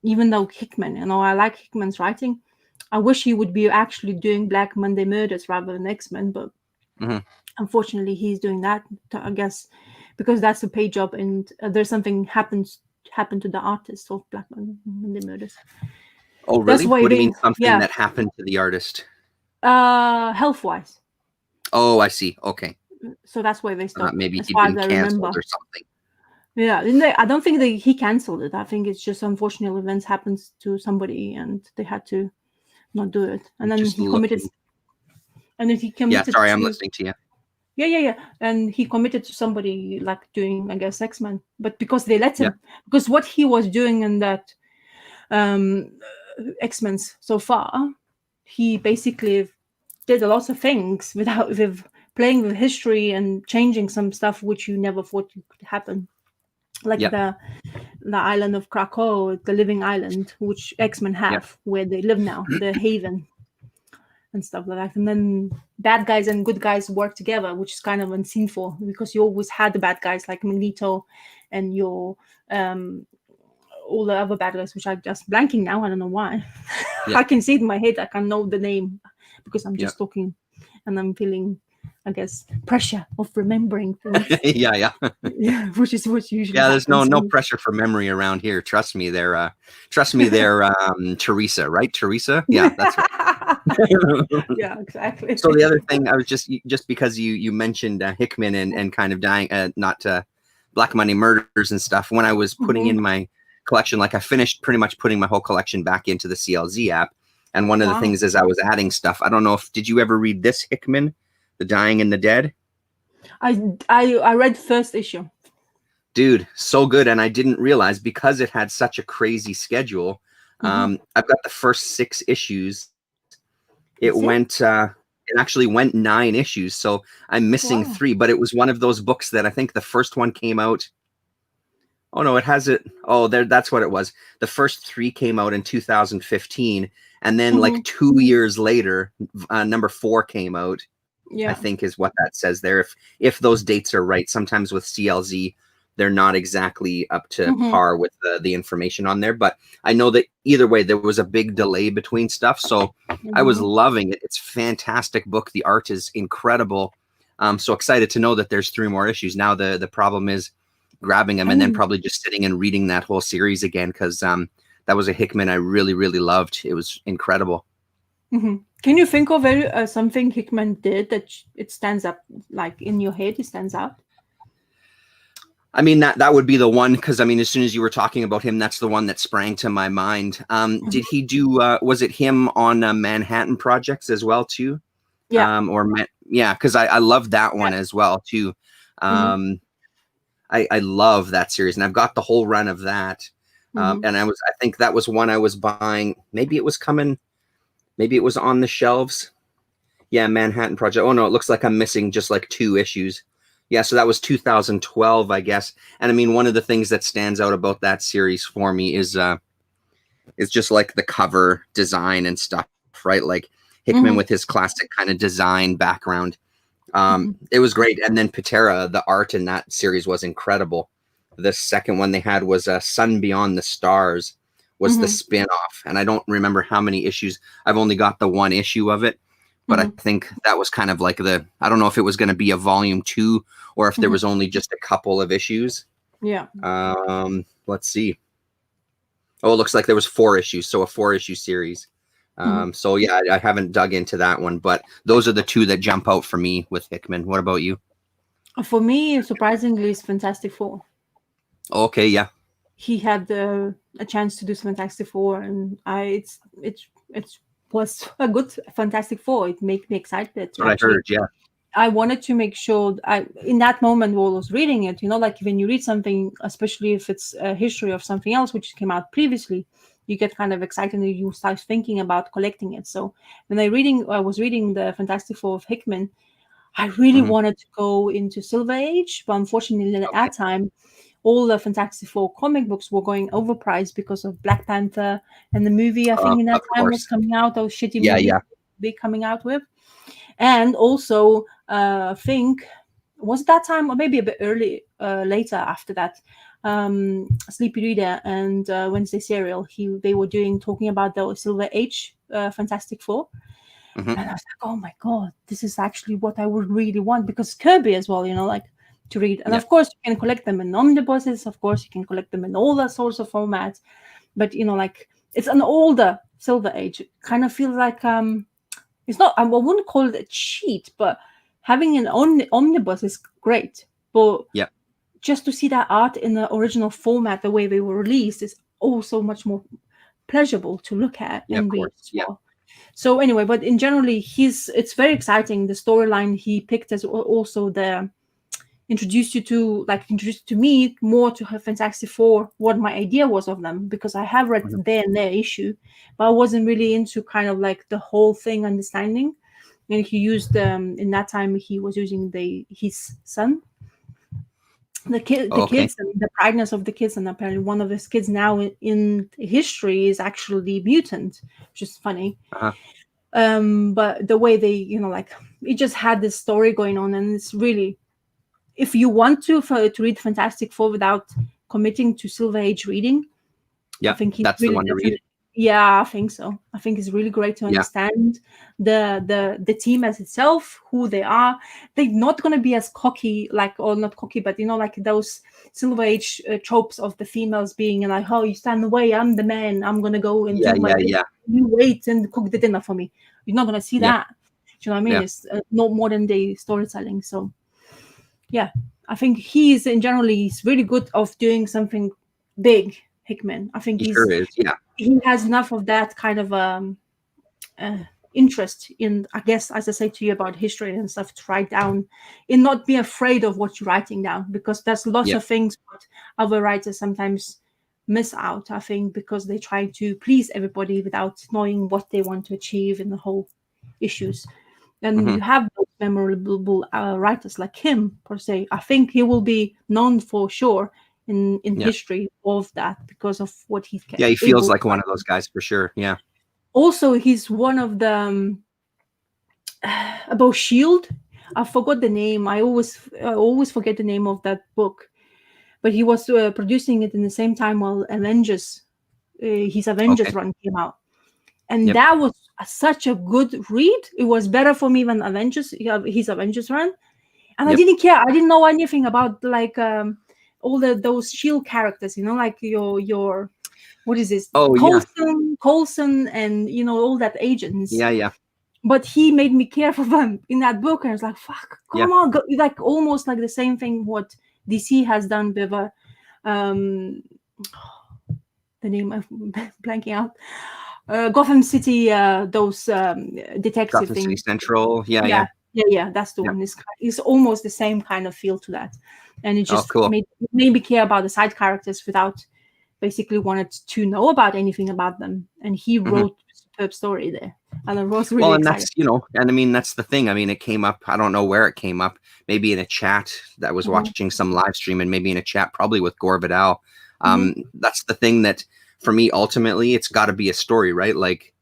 Even though Hickman, I like Hickman's writing, I wish he would be actually doing Black Monday Murders rather than X-Men, but unfortunately he's doing that, I guess, because that's a paid job, and there's something happened to the artist of Black Monday Murders. Oh, really? That's why What do you mean something that happened to the artist? Health-wise. Oh, I see. Okay. So that's why they stopped. Maybe as he'd far been as I canceled remember. or something. Yeah, I don't think he canceled it. I think it's just unfortunate events happens to somebody and they had to not do it. And then he committed. And then he committed. Yeah, sorry, I'm listening to you. Yeah. And he committed to somebody like doing, I guess, X-Men. But because they let him, because what he was doing in that X-Men's so far, he basically did a lot of things with playing with history and changing some stuff which you never thought could happen. Like the island of Krakow, the living island, which X-Men have, where they live now, the haven and stuff like that. And then bad guys and good guys work together, which is kind of unseen for, because you always had the bad guys like Magneto and your all the other bad guys, which I'm just blanking now. I don't know why. I can see it in my head. I can know the name because I'm just talking and I'm feeling, I guess, pressure of remembering things. yeah, which is what usually. Yeah, there's no pressure for memory around here. Trust me, they're Teresa, right? Teresa, yeah, that's right. Yeah, exactly. So the other thing, I was just because you mentioned Hickman and kind of dying, not Black Monday Murders and stuff. When I was putting in my collection, like I finished pretty much putting my whole collection back into the CLZ app. And one of the things as I was adding stuff, I don't know did you ever read this Hickman, The Dying and the Dead? I read first issue. Dude, so good. And I didn't realize, because it had such a crazy schedule. I've got the first 6 issues. It actually went 9 issues. So I'm missing 3, but it was one of those books that I think the first one came out. Oh no, it has it. Oh, that's what it was. The first 3 came out in 2015. And then like 2 years later, number 4 came out. I think is what that says there. If those dates are right, sometimes with CLZ, they're not exactly up to par with the information on there. But I know that either way, there was a big delay between stuff. So I was loving it. It's a fantastic book. The art is incredible. I'm so excited to know that there's 3 more issues. Now the problem is grabbing them and then probably just sitting and reading that whole series again, because that was a Hickman I really, really loved. It was incredible. Can you think of something Hickman did that it stands up, like in your head, it stands out? I mean, that would be the one, because I mean, as soon as you were talking about him, that's the one that sprang to my mind. Did he do, was it him on Manhattan Projects as well too? Yeah. Because I loved that one as well too. I love that series, and I've got the whole run of that. And I think that was one I was buying. Maybe it was coming. Maybe it was on the shelves. Yeah, Manhattan Project. Oh, no, it looks like I'm missing just like 2 issues. Yeah, so that was 2012, I guess. And I mean, one of the things that stands out about that series for me is just like the cover design and stuff, right? Like Hickman with his classic kind of design background. It was great. And then Patera, the art in that series was incredible. The second one they had was Sun Beyond the Stars. Was the spin-off, and I don't remember how many issues. I've only got the 1 issue of it, but I think that was kind of like I don't know if it was going to be a volume 2 or if there was only just a couple of issues. Yeah. Let's see. Oh, it looks like there was 4 issues, so a 4-issue series. So yeah, I haven't dug into that one, but those are the 2 that jump out for me with Hickman. What about you? For me, surprisingly, it's Fantastic Four. Okay, yeah. He had a chance to do Fantastic Four, and it was a good Fantastic Four. It made me excited. That's what I heard, yeah. I wanted to make sure in that moment while I was reading it, like when you read something, especially if it's a history of something else which came out previously, you get kind of excited and you start thinking about collecting it. So when I was reading the Fantastic Four of Hickman, I really wanted to go into Silver Age, but unfortunately at that time, all the Fantastic Four comic books were going overpriced because of Black Panther and the movie, I think, in that time was coming out, those shitty movies they coming out with. And also, I think, was it that time or maybe a bit later after that, Sleepy Reader and Wednesday Serial, they were talking about the Silver Age Fantastic Four. Mhm. And I was like, oh my God, this is actually what I would really want, because Kirby as well, like to read. And Yeah. of course, you can collect them in omnibuses. Of course, you can collect them in all that sorts of formats. But, like, it's an older Silver Age. It kind of feels like, it's not, I wouldn't call it a cheat, but having an omnibus is great. But Yeah. just to see that art in the original format, the way they were released, is also much more pleasurable to look at and read as well. So anyway, but in generally, it's very exciting. The storyline he picked as also introduced you to me more to her Fantastic Four, what my idea was of them, because I have read their issue, but I wasn't really into kind of like the whole thing understanding. And he used in that time he was using his son, the kids and the brightness of the kids, and apparently one of his kids now in history is actually mutant, which is funny. But the way they, it just had this story going on, and it's really, if you want to read Fantastic Four without committing to Silver Age reading, I think that's really the one to read. Yeah, I think so. I think it's really great to understand the team as itself, who they are. They're not going to be as cocky, or not cocky, but like those Silver Age tropes of the females being like, oh, you stand away, I'm the man, I'm going to go and do my thing. You wait and cook the dinner for me. You're not going to see that. Do you know what I mean? It's not modern day storytelling. So yeah, I think he's really good of doing something big. Hickman, I think he sure is. He has enough of that kind of interest in, I guess, as I say to you about history and stuff, to write down and not be afraid of what you're writing down, because there's lots of things that other writers sometimes miss out, I think, because they try to please everybody without knowing what they want to achieve in the whole issues. And you have those memorable writers like him, per se. I think he will be known for sure in history of that, because of what he can. Yeah, he feels like one of those guys for sure. Yeah. Also, he's one of the about Shield. I forgot the name. I always forget the name of that book. But he was producing it in the same time while Avengers, his Avengers run came out, and that was such a good read. It was better for me than his Avengers run, and I didn't care. I didn't know anything about all those Shield characters, like your what is this? Coulson, and all that agents. Yeah. But he made me care for them in that book, and I was like, "Fuck, come on!" Like almost like the same thing what DC has done with the name of blanking out. Gotham City, those detective Gotham things. City Central, yeah, that's the one. It's almost the same kind of feel to that, and it just cool. made me care about the side characters without basically wanted to know about anything about them. And he wrote a superb story there, and I was really excited. That's and I mean that's the thing. I mean, it came up. I don't know where it came up. Maybe in a chat that was watching some live stream, and maybe in a chat probably with Gore Vidal. That's the thing that for me ultimately it's got to be a story, right? Like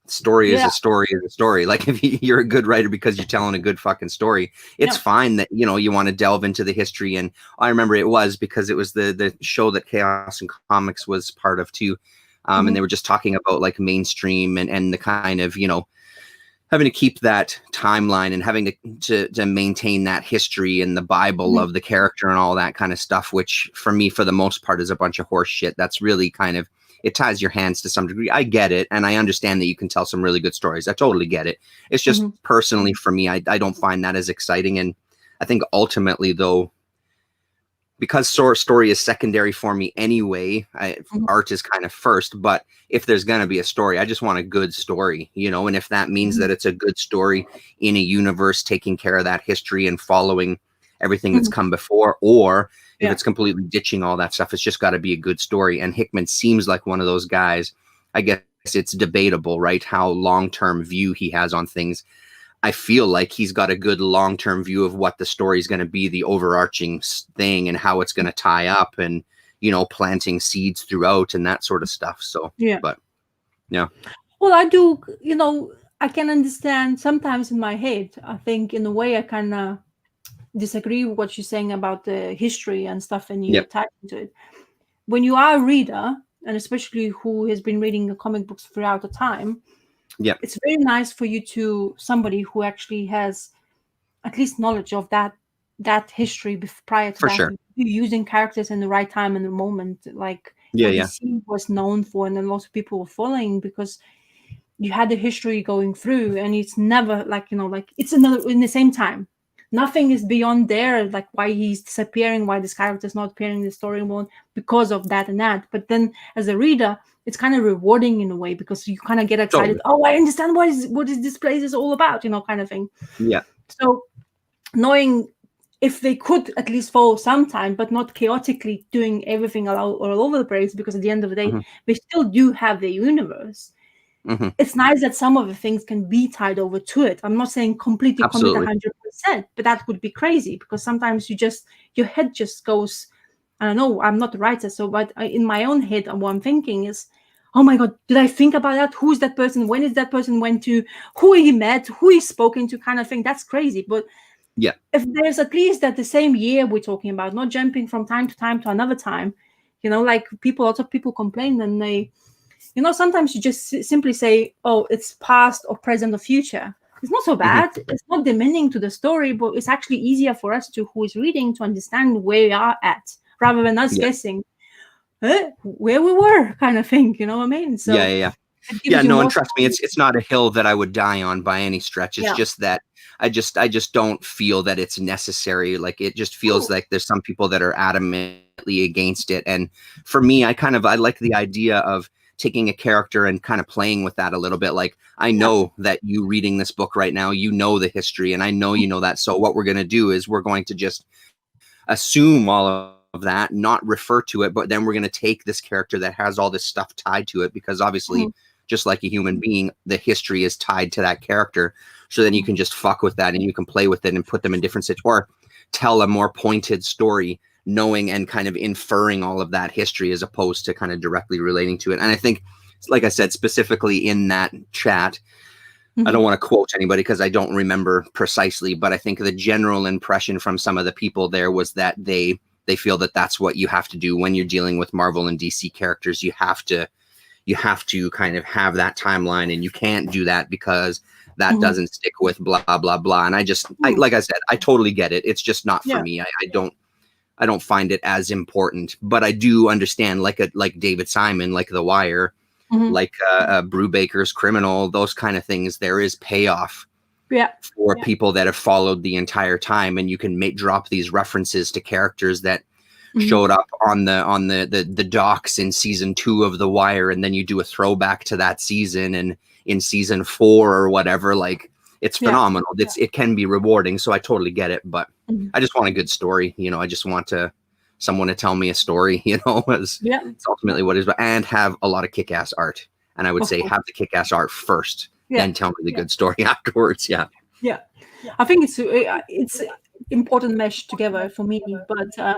story is a story is a story. Like if you're a good writer because you're telling a good fucking story, it's fine that you want to delve into the history. And I remember it was because it was the show that Chaos and Comics was part of too, and they were just talking about like mainstream and the kind of having to keep that timeline and having to maintain that history and the Bible of the character and all that kind of stuff, which for me for the most part is a bunch of horse shit. That's really kind of, it ties your hands to some degree. I get it. And I understand that you can tell some really good stories. I totally get it. It's just personally for me, I don't find that as exciting. And I think ultimately though, because story is secondary for me anyway, art is kind of first, but if there's going to be a story, I just want a good story, and if that means that it's a good story in a universe taking care of that history and following everything that's come before, or if it's completely ditching all that stuff, it's just got to be a good story. And Hickman seems like one of those guys. I guess it's debatable, right? How long-term view he has on things. I feel like he's got a good long-term view of what the story is going to be, the overarching thing, and how it's going to tie up, and planting seeds throughout and that sort of stuff. So well, I do. I can understand sometimes in my head. I think in a way I can disagree with what you're saying about the history and stuff, and you Yep. attach to it. When you are a reader, and especially who has been reading the comic books throughout the time, it's very nice for you to somebody who actually has at least knowledge of that history prior to For that, sure. using characters in the right time and the moment, like Yeah, what yeah. DC was known for, and then lots of people were following because you had the history going through, and it's never like, like it's in the same time. Nothing is beyond there, like why he's disappearing, why this character is not appearing in the story mode because of that and that. But then as a reader, it's kind of rewarding in a way because you kind of get excited. Totally. Oh, I understand what is this place is all about, kind of thing. Yeah. So knowing if they could at least follow some time, but not chaotically doing everything all over the place, because at the end of the day, they still do have their universe. It's nice that some of the things can be tied over to it. I'm not saying completely commit 100%, but that would be crazy because sometimes your head just goes, I don't know, I'm not the writer, but in my own head, what I'm thinking is, oh my God, did I think about that? Who's that person? When is that person went to? Who he met? Who he spoken to? Kind of thing. That's crazy. But yeah, if there's at least that the same year we're talking about, not jumping from time to time to another time, like lots of people complain and they, sometimes you just simply say, oh, it's past or present or future. It's not so bad. It's not demeaning to the story, but it's actually easier for us who is reading to understand where we are at, rather than us guessing where we were, kind of thing. You know what I mean? So yeah. No, and trust me, it's not a hill that I would die on by any stretch. It's just that I just don't feel that it's necessary. Like it just feels like there's some people that are adamantly against it. And for me, I like the idea of taking a character and kind of playing with that a little bit. Like I know that you reading this book right now, the history, and I know that. So what we're going to do is we're going to just assume all of that, not refer to it, but then we're going to take this character that has all this stuff tied to it, because obviously just like a human being, the history is tied to that character. So then you can just fuck with that and you can play with it and put them in different situations, or tell a more pointed story, knowing and kind of inferring all of that history as opposed to kind of directly relating to it. And I think, like I said, specifically in that chat, I don't want to quote anybody because I don't remember precisely, but I think the general impression from some of the people there was that they feel that that's what you have to do when you're dealing with Marvel and DC characters. You have to kind of have that timeline, and you can't do that because that doesn't stick with blah, blah, blah. And I like I said, I totally get it. It's just not for me. I don't find it as important, but I do understand, like David Simon, like The Wire, like Brubaker's Criminal, those kind of things. There is payoff for people that have followed the entire time, and you can drop these references to characters that showed up on the docks in season 2 of The Wire, and then you do a throwback to that season and in season 4 or whatever. Like it's phenomenal. It can be rewarding, so I totally get it. But I just want a good story. I just want someone to tell me a story. It's ultimately what it is, and have a lot of kick-ass art. And I would say have the kick-ass art first, then tell me the good story afterwards. Yeah. I think it's important mesh together for me, but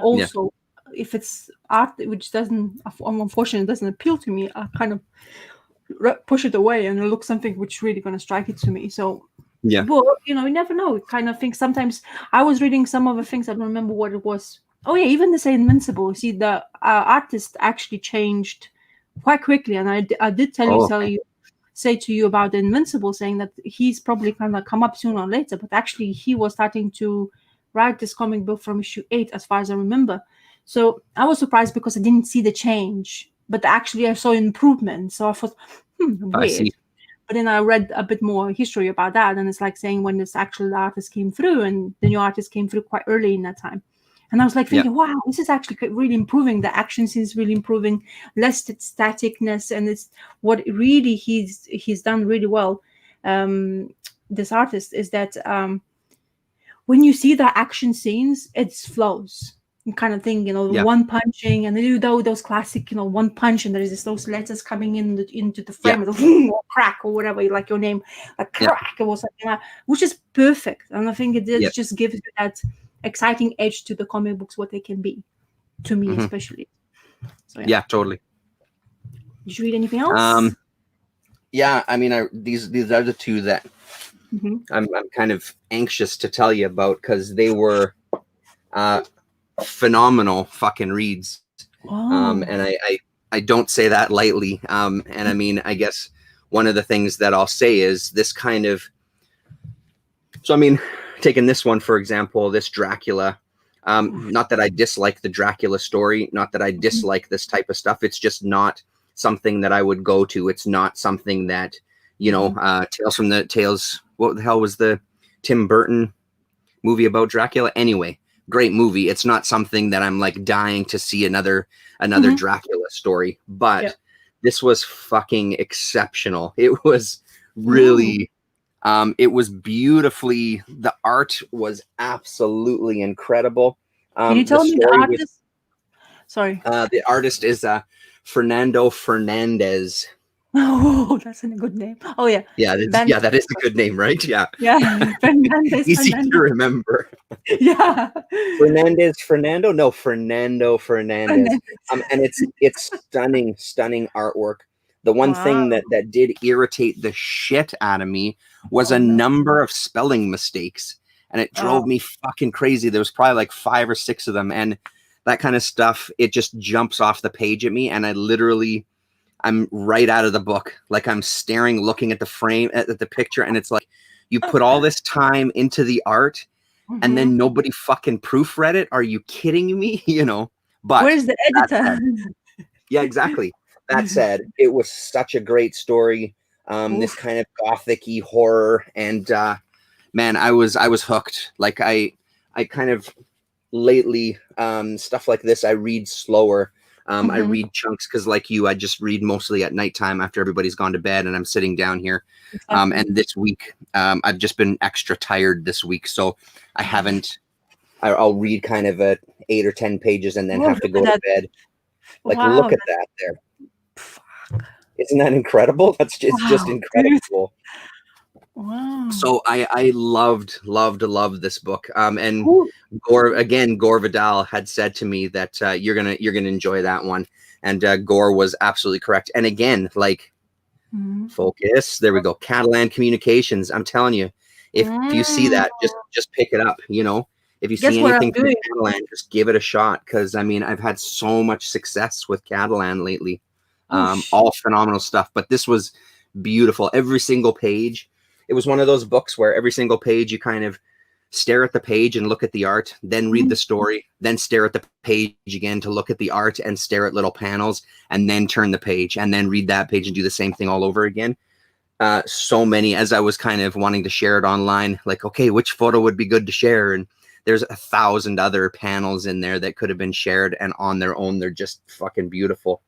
also if it's art which unfortunately doesn't appeal to me, I kind of push it away and look something which really going to strike it to me. So but you never know, kind of thing. Sometimes I was reading some of the things, I don't remember what it was. Oh yeah, even the say Invincible. See, the artist actually changed quite quickly, and I did say to you about the Invincible, saying that he's probably gonna come up sooner or later. But actually, he was starting to write this comic book from issue 8, as far as I remember. So I was surprised because I didn't see the change, but actually I saw improvement. So I thought, weird. But then I read a bit more history about that, and it's like saying when this actual artist came through, and the new artist came through quite early in that time. And I was like thinking, wow, this is actually really improving. The action scenes really improving, less staticness, and it's what really he's done really well. This artist is that when you see the action scenes, it flows. Kind of thing, one punching, and they do those classic, one punch, and there's those letters coming into the frame, or crack or whatever, like your name, like crack or something like that, which is perfect. And I think it just gives you that exciting edge to the comic books, what they can be, to me especially. So Totally. Did you read anything else? I mean, these are the two that I'm kind of anxious to tell you about, because they were phenomenal fucking reads. Oh. And I don't say that lightly. And I mean, I guess one of the things that I'll say is this kind of, so I mean, taking this one, for example, this Dracula, not that I dislike the Dracula story, not that I dislike this type of stuff. It's just not something that I would go to. It's not something that, you know, Tales, what the hell was the Tim Burton movie about Dracula? Anyway, great movie. It's not something that I'm like dying to see another Dracula story, but this was fucking exceptional. It was really, it was beautifully, the art was absolutely incredible. Can you tell me the artist? Sorry. The artist is Fernando Fernandez. Oh, that's a good name. Oh yeah. Yeah, that is a good name, right? Yeah. Yeah. Fernandez. Easy to remember. Yeah. Fernando Fernandez. And it's stunning artwork. The one thing that did irritate the shit out of me was a number of spelling mistakes, and it drove me fucking crazy. There was probably like 5 or 6 of them, and that kind of stuff, it just jumps off the page at me, and I'm right out of the book. Like, I'm staring, looking at the frame, at the picture, and it's like, you put all this time into the art, and then nobody fucking proofread it. Are you kidding me? You know, but where's the editor? Yeah, exactly. That said, it was such a great story. This kind of gothic-y horror, and man, I was hooked. Like, I kind of lately, stuff like this, I read slower. I read chunks, because like you, I just read mostly at nighttime after everybody's gone to bed and I'm sitting down here. And this week, I've just been extra tired this week, so I haven't. I'll read kind of 8 or 10 pages and then have to go to bed. Like, look at that there. Isn't that incredible? It's just incredible. Wow. So I loved this book. And Gore Vidal had said to me that you're gonna enjoy that one, and Gore was absolutely correct. And again, like, focus. There we go. Catalan Communications. I'm telling you, if you see that, just pick it up. You know, if you see anything from Catalan, just give it a shot. Because I mean, I've had so much success with Catalan lately. All phenomenal stuff. But this was beautiful. Every single page. It was one of those books where every single page you kind of stare at the page and look at the art, then read the story, then stare at the page again to look at the art and stare at little panels, and then turn the page and then read that page and do the same thing all over again. So many, as I was kind of wanting to share it online, like, okay, which photo would be good to share? And there's 1,000 other panels in there that could have been shared, and on their own, they're just fucking beautiful.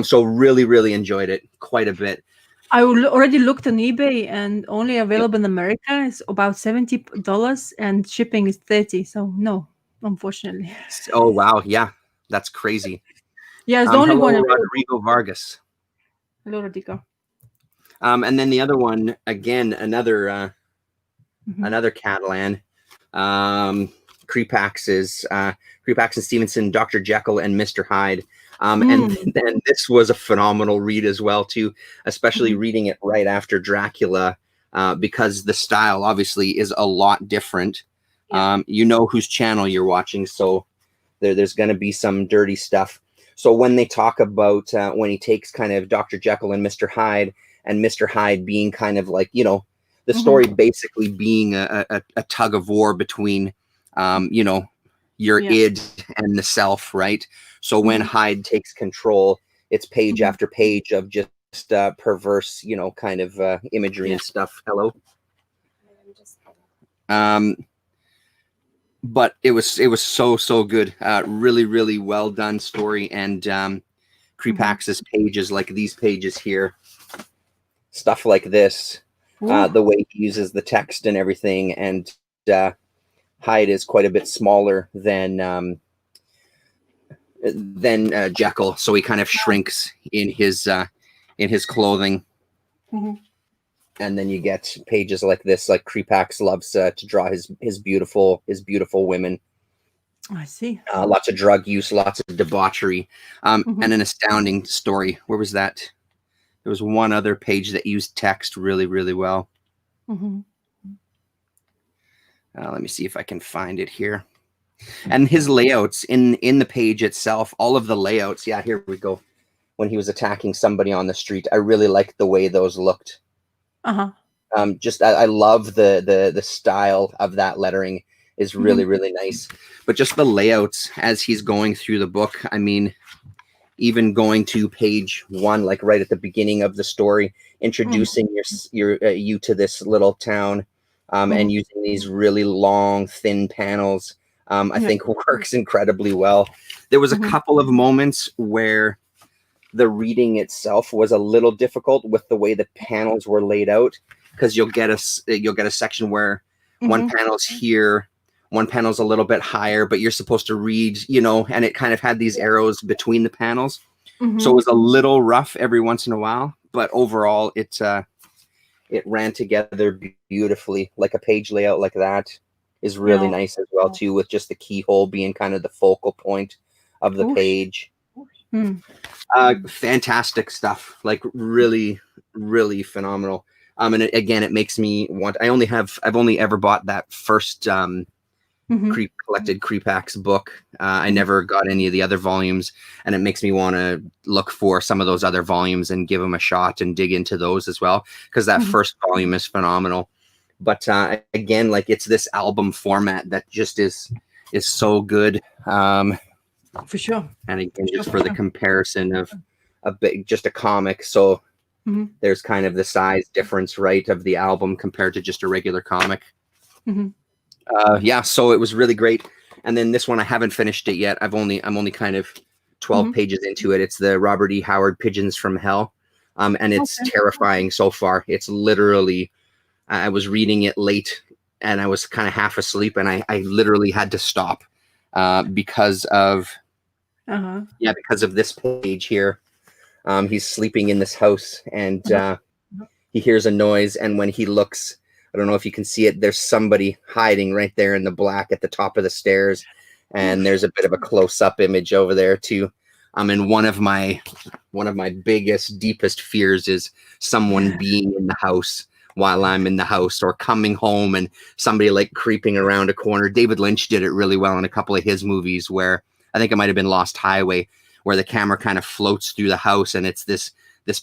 So really, really enjoyed it quite a bit. I already looked on eBay, and only available in America is about $70, and shipping is $30. So no, unfortunately. Oh wow, yeah, that's crazy. Yeah, it's the only one. Rodrigo Vargas. Hello, Rodrigo. And then the other one, again, another Catalan. Creepax and Stevenson, Dr. Jekyll and Mr. Hyde. And then this was a phenomenal read as well, too, especially reading it right after Dracula, because the style obviously is a lot different. You know whose channel you're watching, so there's going to be some dirty stuff. So when they talk about when he takes kind of Dr. Jekyll and Mr. Hyde, and Mr. Hyde being kind of like, you know, the story basically being a tug of war between, you know, your id and the self, right? So when Hyde takes control, it's page after page of just perverse, you know, kind of imagery and stuff. Hello. But it was so good. Really, really well done story. And Creepax's pages, like these pages here, stuff like this, the way he uses the text and everything. And Hyde is quite a bit smaller than Jekyll, so he kind of shrinks in his clothing. And then you get pages like this, like Creepax loves to draw his beautiful women. I see. Lots of drug use, lots of debauchery, and an astounding story. Where was that? There was one other page that used text really, really well. Let me see if I can find it here. And his layouts in the page itself, all of the layouts. Yeah, here we go. When he was attacking somebody on the street, I really liked the way those looked. Just I love the style of that lettering is really, really nice. But just the layouts as he's going through the book. I mean, even going to page 1, like right at the beginning of the story, introducing you to this little town, and using these really long, thin panels, I think works incredibly well. There was a couple of moments where the reading itself was a little difficult with the way the panels were laid out, because you'll get a section where one panel's here, one panel's a little bit higher, but you're supposed to read, and it kind of had these arrows between the panels. So it was a little rough every once in a while, but overall it ran together beautifully. Like a page layout like that is really nice as well too, with just the keyhole being kind of the focal point of the page. Fantastic stuff, like really, really phenomenal. And again, it makes me want. I've only ever bought that first collected Creepax book. I never got any of the other volumes, and it makes me want to look for some of those other volumes and give them a shot and dig into those as well, because that first volume is phenomenal. But again, like, it's this album format that just is so good. For sure. And again, just for the comparison of just a comic, so there's kind of the size difference, right, of the album compared to just a regular comic. So it was really great. And then this one, I haven't finished it yet. I'm only kind of 12 pages into it. It's the Robert E. Howard Pigeons from Hell, and it's terrifying so far. It's literally, I was reading it late and I was kind of half asleep, and I literally had to stop because of this page here. He's sleeping in this house, and he hears a noise, and when he looks, I don't know if you can see it, there's somebody hiding right there in the black at the top of the stairs, and there's a bit of a close-up image over there too. And one of my biggest, deepest fears is someone being in the house while I'm in the house, or coming home and somebody like creeping around a corner. David Lynch did it really well in a couple of his movies, where I think it might have been Lost Highway, where the camera kind of floats through the house, and it's this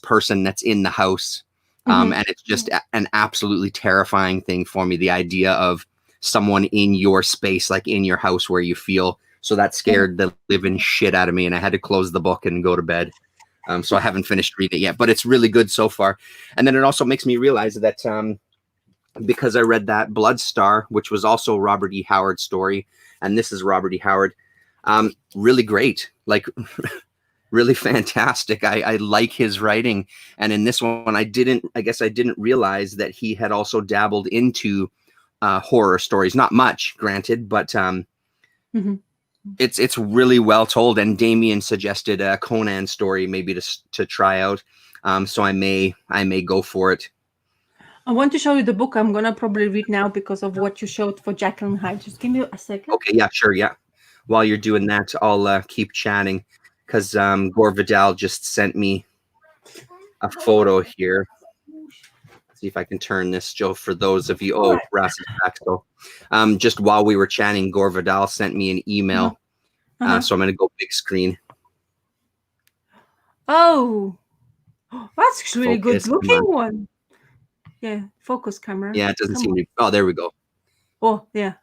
person that's in the house. And it's just an absolutely terrifying thing for me, the idea of someone in your space, like in your house where you feel. So that scared the living shit out of me, and I had to close the book and go to bed. So I haven't finished reading it yet, but it's really good so far. And then it also makes me realize that because I read that Blood Star, which was also Robert E. Howard's story, and this is Robert E. Howard, really great, like really fantastic. I like his writing. And in this one, I guess I didn't realize that he had also dabbled into horror stories. Not much, granted, but it's really well told. And Damien suggested a Conan story maybe to try out. So I may go for it. I want to show you the book I'm gonna probably read now because of what you showed for Jekyll and Hyde. Just give me a second. Okay, yeah, sure, yeah. While you're doing that, I'll keep chatting, because Gore Vidal just sent me a photo here. See if I can turn this, Joe, for those of you. Oh, Ross is back. So just while we were chatting, Gore Vidal sent me an email. So I'm going to go big screen. Oh, that's actually really good looking one. Yeah, focus camera. Yeah, it doesn't seem to. Oh, there we go. Oh, yeah.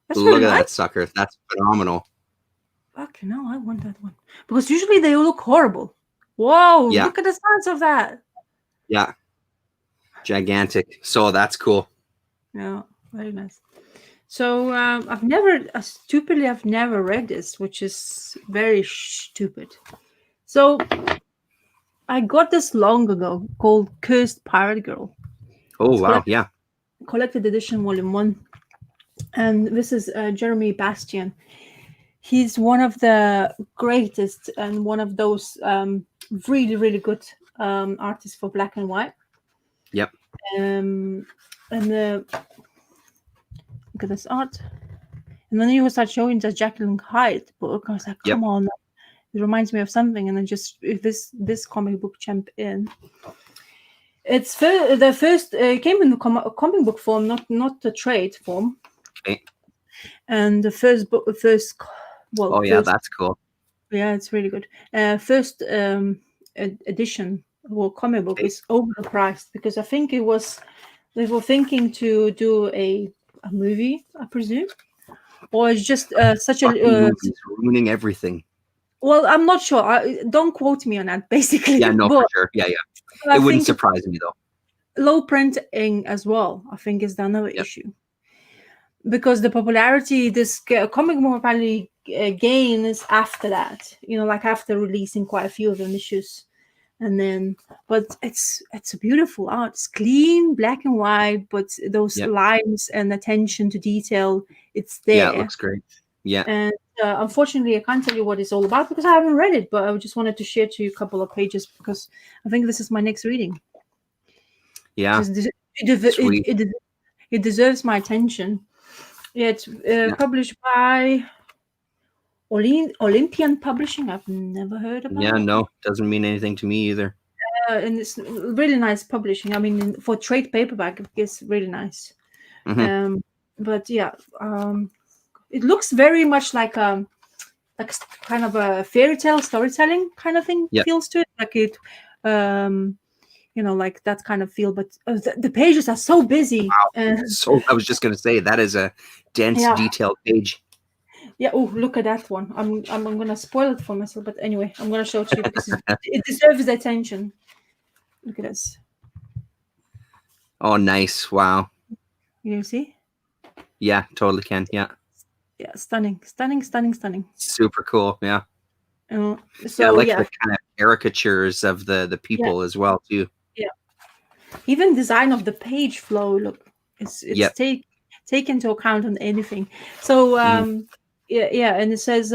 That's Look at that sucker. That's phenomenal. Okay, no, I want that one. Because usually they look horrible. Whoa, look at the size of that. Yeah. Gigantic. So that's cool. Yeah, very nice. So I've never read this, which is very stupid. So I got this long ago, called Cursed Pirate Girl. Oh, it's wow, yeah. Collected edition, volume 1. And this is Jeremy Bastian. He's one of the greatest and one of those really, really good artists for black and white. Yep. And look at this art. And then you start showing the Jekyll and Hyde book. I was like, come on. It reminds me of something. And then just this comic book jump in. It's the first, it came in the comic book form, not the trade form. Okay. And the first book, Oh yeah, that's cool. yeah, it's really good. First edition or comic book Okay. is overpriced because I think they were thinking to do a movie, I presume, or it's just such Fucking a. movies ruining everything. Well, I'm not sure. Don't quote me on that. Basically, Yeah, no, but for sure. Yeah, yeah. I It wouldn't think surprise me though. low printing as well, I think, is another Yep. issue. Because the popularity this comic book apparently gains after that, like after releasing quite a few of them issues. And then, but it's a beautiful art. It's clean, black and white, but those Yep. lines and attention to detail, it's there. Yeah, it looks great. Yeah. And unfortunately, I can't tell you what it's all about because I haven't read it, but I just wanted to share to you a couple of pages because I think this is my next reading. Yeah. It deserves my attention. Yeah, it's published by Olympian Publishing. I've never heard about it. Yeah, no, doesn't mean anything to me either. And it's really nice publishing. I mean, for trade paperback, it's really nice. Mhm. But yeah, it looks very much like kind of a fairy tale storytelling kind of thing. Yep. Feels to it, like it, like that kind of feel. But the pages are so busy. Wow. So I was just gonna say that is a dense, detailed page. Yeah. Oh, look at that one. I'm gonna spoil it for myself, but anyway, I'm gonna show it to you because it deserves attention. Look at this. Oh, nice! Wow. You see? Yeah, totally can. Yeah. Yeah, stunning. Super cool. Yeah. So I like the kind of caricatures of the people as well too. Yeah. Even design of the page flow. Look, it's take into account on anything. So yeah, and it says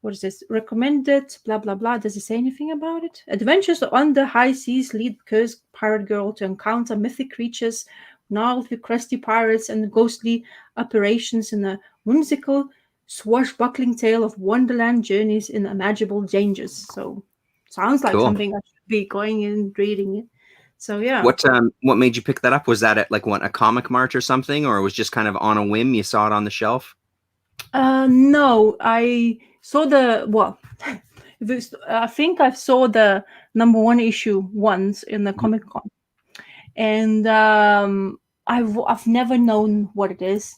what is this? Recommended, blah blah blah. Does it say anything about it? Adventures on the high seas lead cursed pirate girl to encounter mythic creatures, gnarly, crusty pirates, and ghostly apparitions in a whimsical, swashbuckling tale of wonderland journeys in imaginable dangers. So, sounds like something I should be going and reading it. So yeah. What made you pick that up? Was that at like a comic mart or something, or it was just kind of on a whim? You saw it on the shelf? No, I saw I think I saw the #1 issue once in the Comic Con, and I've never known what it is.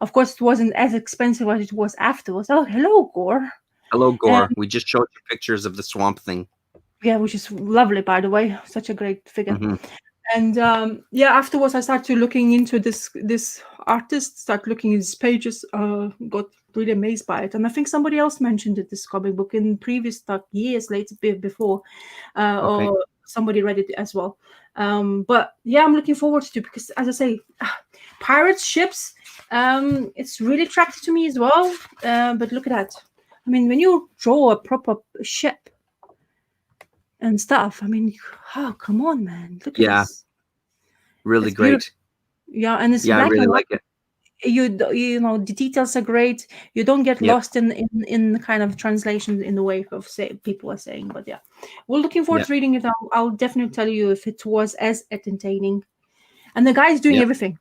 Of course, it wasn't as expensive as it was afterwards. Oh, hello, Gore. Hello, Gore. We just showed you pictures of the Swamp Thing. Yeah, which is lovely, by the way. Such a great figure. And afterwards I started looking into this artist, start looking at his pages, got really amazed by it. And I think somebody else mentioned it, this comic book, in previous years later before, or somebody read it as well. But yeah, I'm looking forward to it because, as I say, pirates, ships, it's really attractive to me as well. But look at that. I mean, when you draw a proper ship and stuff, I mean, oh, come on, man. Look at this. Really it's great. Beautiful. Yeah, and it's I really like it. You know, the details are great. You don't get lost in the kind of translation in the way of people are saying. But yeah, we're looking forward to reading it. I'll definitely tell you if it was as entertaining. And the guy's doing everything.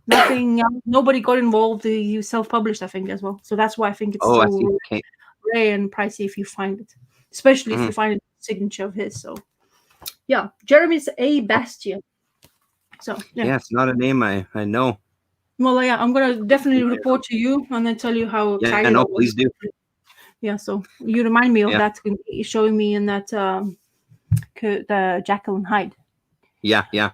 Nothing. Nobody got involved. He self-published, I think, as well. So that's why I think it's so rare and pricey if you find it, especially if you find a signature of his. So yeah, Jeremy's A. Bastian. So yeah, it's not a name I know. Well, yeah, I'm gonna definitely report to you and then tell you how excited. Yeah, no, please do. Yeah, so you remind me of that, showing me in that the Jekyll and Hyde. Yeah.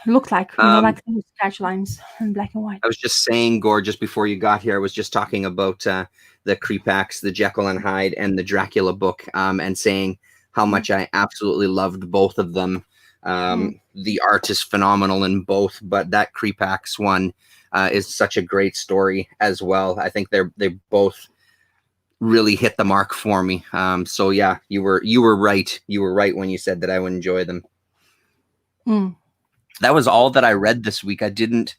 Looked like like those sketch lines in black and white. I was just saying, Gore, just before you got here, I was just talking about the Creepax, the Jekyll and Hyde, and the Dracula book, and saying how much I absolutely loved both of them. The art is phenomenal in both, but that Creepax one is such a great story as well. I think they both really hit the mark for me. So yeah, you were right. You were right when you said that I would enjoy them. That was all that I read this week. I didn't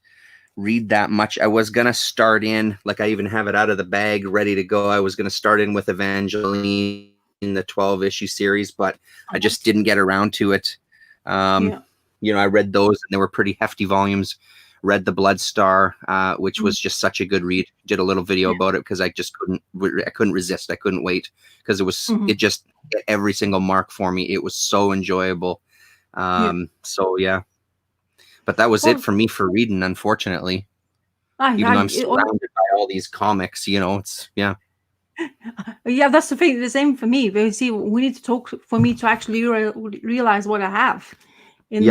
read that much. I was gonna start in, like, I even have it out of the bag ready to go. I was gonna start in with Evangeline in the 12-issue series, but I just didn't get around to it. You know, I read those and they were pretty hefty volumes. read The Blood Star, which was just such a good read. Did a little video about it because I just couldn't resist. I couldn't wait because it just hit every single mark for me. It was so enjoyable. So yeah, but that was it for me for reading, unfortunately. Even though I'm surrounded by all these comics, it's yeah, that's the thing. The same for me. But you see, we need to talk for me to actually realize what I have in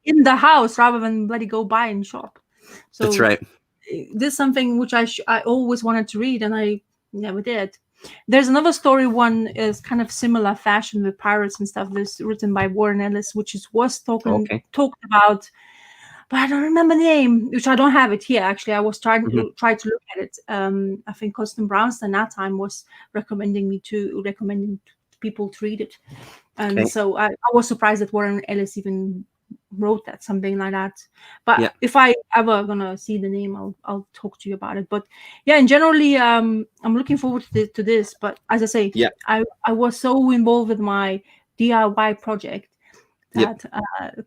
in the house rather than bloody go buy and shop. So that's right. This is something which I always wanted to read and I never did. There's another story. One is kind of similar fashion with pirates and stuff. This written by Warren Ellis, which was talked about. But I don't remember the name, which I don't have it here. Actually, I was trying to look at it. I think Constance Brownstein that time was recommending people to read it, and so I was surprised that Warren Ellis even wrote that, something like that. But if I ever gonna see the name, I'll talk to you about it. But yeah, and generally, I'm looking forward to this. But as I say, I was so involved with my DIY project that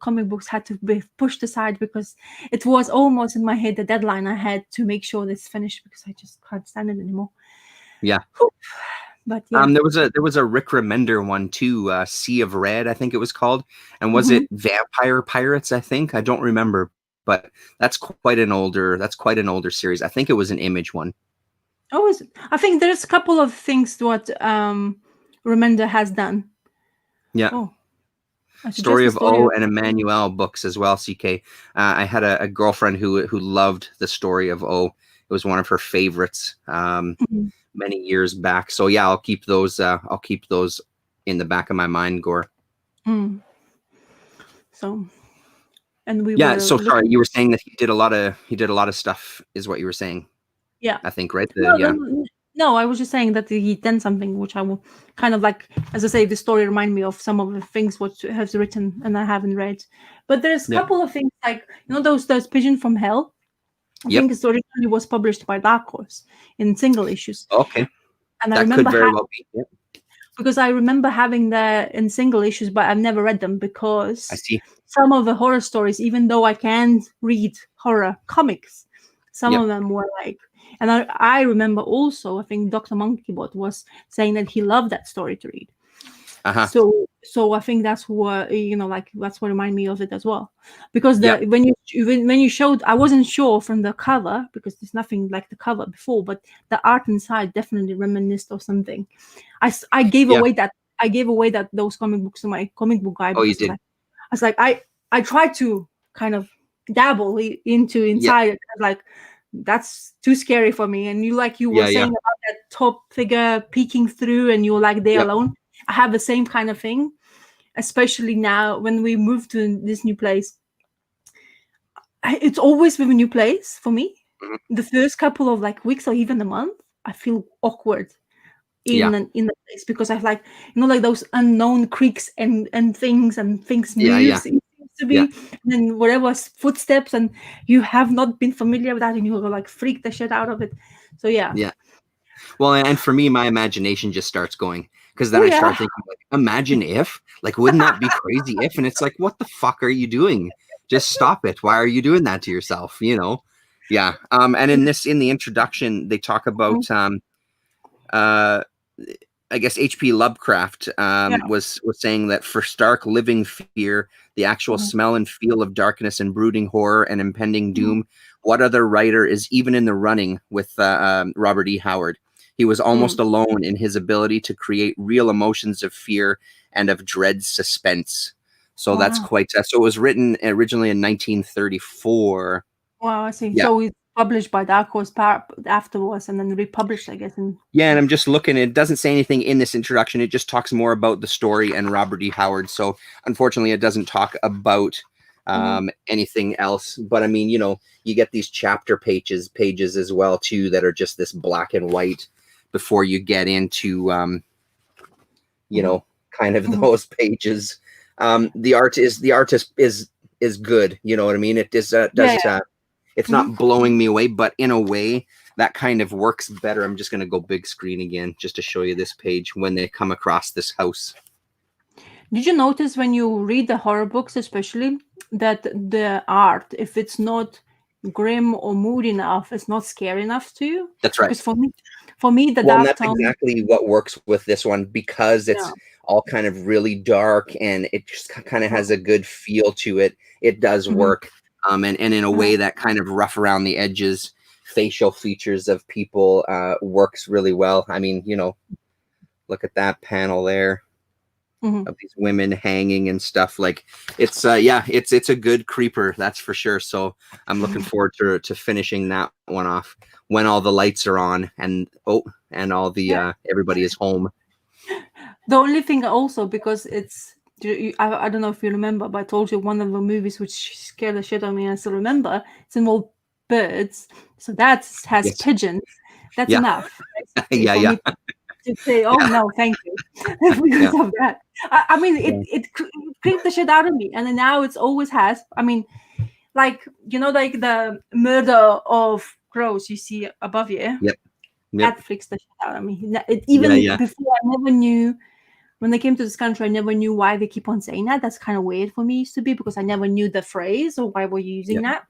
comic books had to be pushed aside because it was almost in my head the deadline I had to make sure this finished because I just can't stand it anymore. Yeah. But yeah. There was a Rick Remender one too, Sea of Red, I think it was called. And was it Vampire Pirates, I think? I don't remember, but that's quite an older series. I think it was an Image one. Oh, is it? I think there's a couple of things what Remender has done. Yeah. Oh. Story of O and Emmanuel books as well, CK. I had a girlfriend who loved the Story of O. It was one of her favorites many years back. So yeah, I'll keep those in the back of my mind, Gore. So, and so sorry, you were saying that he did a lot of stuff, is what you were saying. Yeah, I think, right? No, I was just saying that he done something which I will kind of like, as I say, the story remind me of some of the things what he has written and I haven't read. But there's a couple of things like, those Pigeon from Hell. I think it originally was published by Dark Horse in single issues. Okay. And that could very well be. Yeah. Because I remember having that in single issues, but I've never read them because I see. Some of the horror stories, even though I can't read horror comics, some of them were like, and I remember also, I think Dr. Monkeybot was saying that he loved that story to read. So I think that's what that's what reminded me of it as well, because when you showed, I wasn't sure from the cover because there's nothing like the cover before, but the art inside definitely reminisced of something. I gave away that those comic books to my comic book guy. Oh, you did. I was like, I tried to kind of dabble into inside it. I was like, that's too scary for me. And you were saying about that top figure peeking through and you're like there alone. I have the same kind of thing, especially now when we move to this new place. It's always with a new place for me. The first couple of weeks or even a month, I feel awkward in the place because I like those unknown creaks and things moves. It seems to be, and then whatever footsteps, and you have not been familiar with that, and you freak the shit out of it. So yeah. Well, and for me, my imagination just starts going because then I start thinking, imagine if, wouldn't that be crazy if? And it's like, what the fuck are you doing? Just stop it. Why are you doing that to yourself? Yeah. And in the introduction, they talk about, I guess H.P. Lovecraft was saying that for stark living fear, the actual smell and feel of darkness and brooding horror and impending doom, what other writer is even in the running with Robert E. Howard? He was almost alone in his ability to create real emotions of fear and of dread suspense. So that's quite. So it was written originally in 1934. Wow, I see. Yeah. So it's published by Dark Horse afterwards, and then republished, I guess. And I'm just looking. It doesn't say anything in this introduction. It just talks more about the story and Robert E. Howard. So unfortunately, it doesn't talk about anything else. But I mean, you get these chapter pages as well too that are just this black and white before you get into kind of those pages. The art is good. You know what I mean? It does it's not blowing me away, but in a way that kind of works better. I'm just going to go big screen again just to show you this page when they come across this house. Did you notice when you read the horror books, especially, that the art, if it's not grim or moody enough, it's not scary enough to you. That's right. Because for me, the Well, and dark that's tone. exactly what works with this one, because Yeah. it's all kind of really dark and it just kind of has a Mm-hmm. good feel to it. It does Mm-hmm. work. And in a way that kind of rough around the edges facial features of people works really well. I mean, look at that panel there Mm-hmm. of these women hanging and stuff. Like it's it's a good creeper, that's for sure. So I'm looking forward to finishing that one off when all the lights are on and all the everybody is home. The only thing also, because it's, I don't know if you remember, but I told you one of the movies which scared the shit out of me, and I still remember. It's involved birds, so that has Yes. pigeons. That's Yeah. enough basically, Yeah, for yeah. me to say, "Oh Yeah. no, thank you," because Yeah. of that. I mean, Yeah. it creeped the shit out of me, and then now it's always has. I mean, like like the murder of crows you see above you. Yep. That freaks the shit out of me. Yeah, Even yeah. before, I never knew. When they came to this country, I never knew why they keep on saying that. That's kind of weird for me, used to be, because I never knew the phrase or why we're using Yeah. that.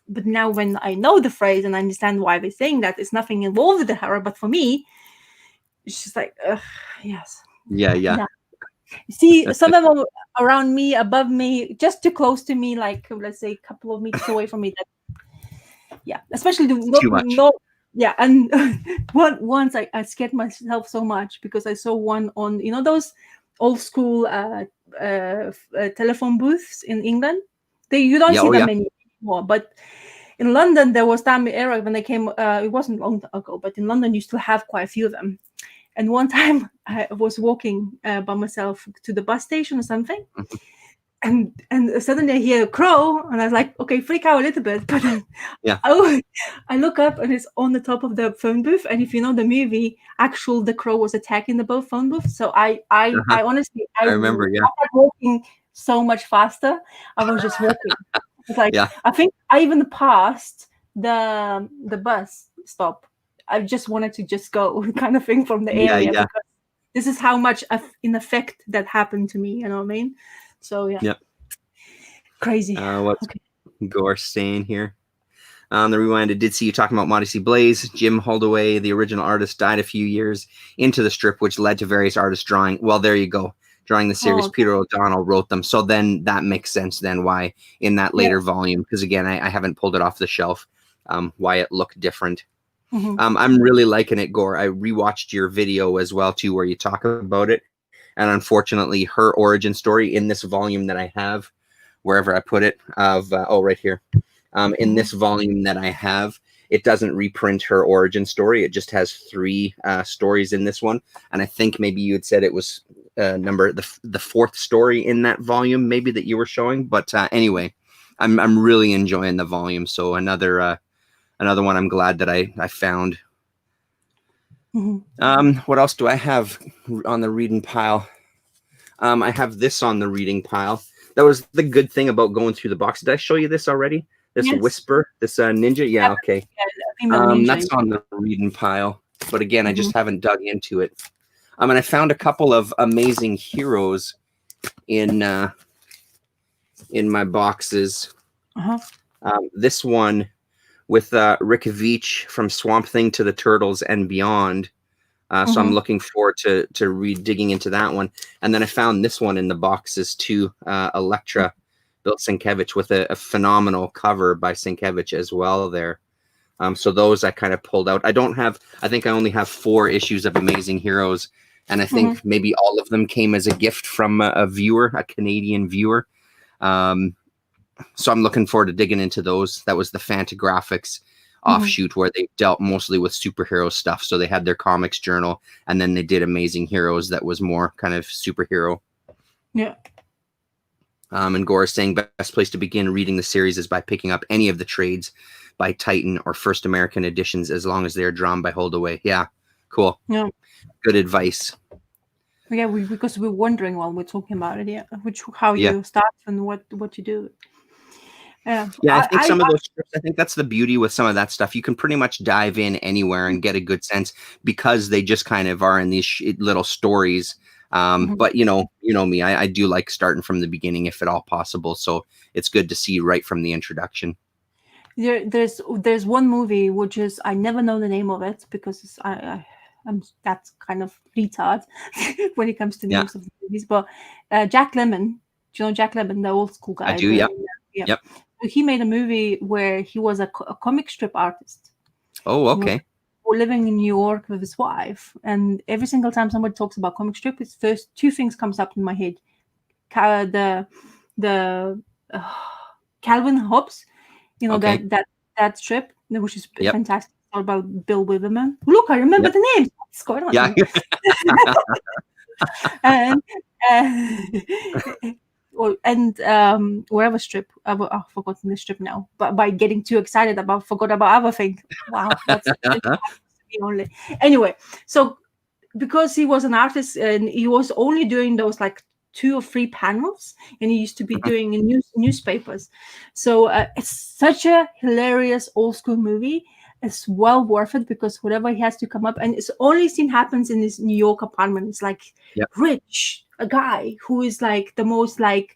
But now when I know the phrase and I understand why they're saying that, it's nothing involved with the horror. But for me, it's just like, yes. Yeah, yeah. See, some of them around me, above me, just too close to me, like let's say a couple of meters away from me. Especially Too much. not. Yeah, and once I scared myself so much because I saw one on those old school telephone booths in England. You don't Yeah, see oh them yeah. anymore, but in London there was time era when they came. It wasn't long ago, but in London you still have quite a few of them. And one time I was walking by myself to the bus station or something, and suddenly I hear a crow, and I was like, okay, freak out a little bit, but then Yeah. I look up and it's on the top of the phone booth. And if you know the movie, the crow was attacking the both phone booth. So I honestly, I remember, yeah. I started walking so much faster. I was just walking. It's like, Yeah. I think I even passed the bus stop. I just wanted to just go, kind of thing, from the area, Yeah. because this is how much in effect that happened to me. You know what I mean? So yeah. Yep. Crazy. What's Gore saying here? On the rewind, I did see you talking about Modesty Blaze. Jim Holdaway, the original artist, died a few years into the strip, which led to various artists drawing. Well, there you go. Drawing the series. Okay. Peter O'Donnell wrote them. So then that makes sense then why in that later volume, because again, I haven't pulled it off the shelf, why it looked different. Mm-hmm. I'm really liking it, Gore. I rewatched your video as well, too, where you talk about it. And unfortunately, her origin story in this volume that I have, wherever I put it, right here. In this volume that I have, it doesn't reprint her origin story. It just has 3 stories in this one. And I think maybe you had said it was the 4th story in that volume, maybe, that you were showing. But anyway, I'm really enjoying the volume. So another one I'm glad that I found. Mm-hmm. What else do I have on the reading pile? I have this on the reading pile. That was the good thing about going through the box. Did I show you this already? This Whisper, this ninja? Yeah, okay. That's on the reading pile. But again, I just haven't dug into it. And I found a couple of amazing heroes in my boxes. This one with Rick Veitch from Swamp Thing to the Turtles and Beyond. So I'm looking forward to digging into that one. And then I found this one in the boxes too, Elektra, Bill Sienkiewicz, with a phenomenal cover by Sienkiewicz as well there. So those I kind of pulled out. I think I only have 4 issues of Amazing Heroes. And I think maybe all of them came as a gift from a viewer, a Canadian viewer. So I'm looking forward to digging into those. That was the Fantagraphics offshoot where they dealt mostly with superhero stuff. So they had their comics journal, and then they did Amazing Heroes that was more kind of superhero. Yeah. And Gore is saying best place to begin reading the series is by picking up any of the trades by Titan or First American editions, as long as they're drawn by Holdaway. Yeah, cool. Yeah. Good advice. Yeah, because we're wondering while we're talking about it. Yeah, how you start and what you do. Yeah, I think some of those scripts, I think that's the beauty with some of that stuff. You can pretty much dive in anywhere and get a good sense because they just kind of are in these little stories. But you know me, I do like starting from the beginning if at all possible. So it's good to see right from the introduction. There's one movie which is, I never know the name of it because I'm that kind of retard when it comes to Yeah, names of movies. But Jack Lemmon, do you know Jack Lemmon, the old school I guy? do. Yeah. Yeah. Yep. So he made a movie where he was a comic strip artist. Oh, He was okay. living in New York with his wife, and every single time somebody talks about comic strip, it's first two things comes up in my head: the uh, Calvin Hobbes, Okay. that strip, which is Yep. fantastic. It's all about Bill Witherman. Look, I remember Yep. the names. What's going on Yeah. here? And whatever strip, I've forgotten the strip now. But by getting too excited forgot about other thing. Wow, that's me only. Anyway, so because he was an artist and he was only doing those like 2 or 3 panels, and he used to be Mhm. doing in newspapers. So it's such a hilarious old school movie. It's well worth it because whatever he has to come up, and it's only scene happens in his New York apartment. It's like Yep. rich, a guy who is like the most like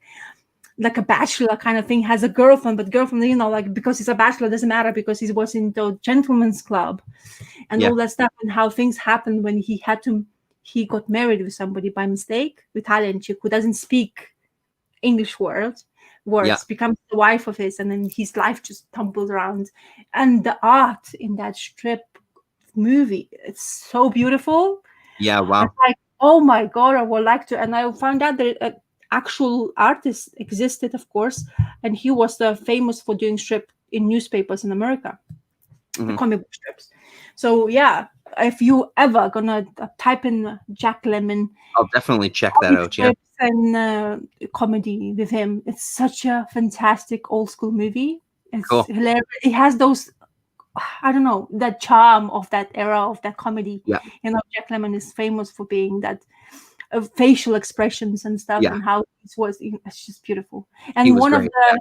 a bachelor kind of thing, has a girlfriend, but girlfriend, like because he's a bachelor doesn't matter because he was in the gentleman's club and Yeah. all that stuff, and how things happened when he got married with somebody by mistake, Italian chick who doesn't speak English words, Yeah. becomes the wife of his, and then his life just tumbles around. And the art in that strip movie, it's so beautiful. Yeah. Wow. It's like, oh my god, I would like to. And I found out that an actual artist existed, of course, and he was famous for doing strip in newspapers in America, Mhm. comic book strips. So yeah, if you ever gonna type in Jack Lemmon I'll definitely check that comic out. Yeah. strips and comedy with him, it's such a fantastic old school movie. It's Cool. hilarious. It has those, I don't know, that charm of that era of that comedy. Yeah. Jack Lemmon is famous for being that facial expressions and stuff, Yeah. and how it was. It's just beautiful. He And was one of great.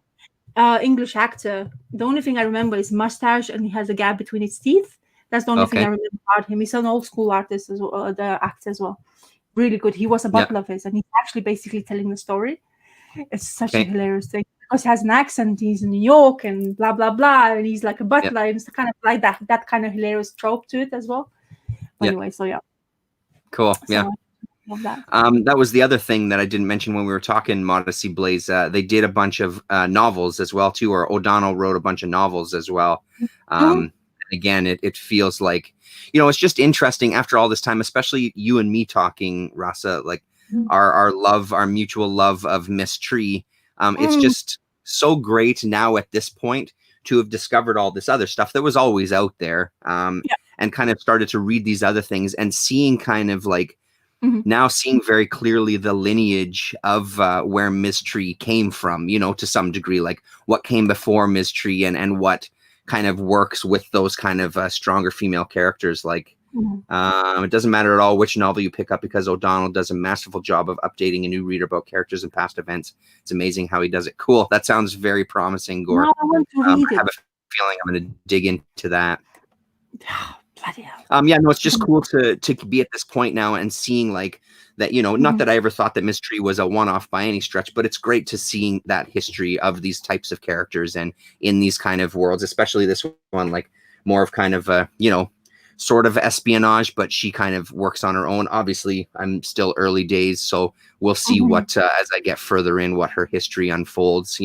the English actor, the only thing I remember is mustache, and he has a gap between his teeth. That's the only thing I Okay. remember about him. He's an old school artist as well, the actor as well. Really good. He was a Yeah. butler of his, and he's actually basically telling the story. It's such a Okay. hilarious thing because he has an accent. He's in New York and blah blah blah, and he's like a butler. And it's kind of like that kind of hilarious trope to it as well. But Yeah. anyway, so yeah. Cool. So Yeah. I love that. That was the other thing that I didn't mention when we were talking Modesty Blaze. They did a bunch of novels as well too, or O'Donnell wrote a bunch of novels as well. Again, it feels like, it's just interesting after all this time, especially you and me talking, Rasa, like our mutual love of Miss Tree. It's just so great now at this point to have discovered all this other stuff that was always out there, and kind of started to read these other things and seeing kind of like, now seeing very clearly the lineage of where Ms. Tree came from, to some degree, like what came before Ms. Tree and what kind of works with those kind of stronger female characters. Like, it doesn't matter at all which novel you pick up because O'Donnell does a masterful job of updating a new reader about characters and past events. It's amazing how he does it. Cool. That sounds very promising, Gore. Now I want to read I have it. a feeling I'm going to dig into that. Bloody hell. Yeah, no, it's just cool to be at this point now and seeing like that, not that I ever thought that Miss Tree was a one-off by any stretch, but it's great to seeing that history of these types of characters and in these kind of worlds, especially this one, like more of kind of sort of espionage, but she kind of works on her own. Obviously, I'm still early days, so we'll see what as I get further in, what her history unfolds,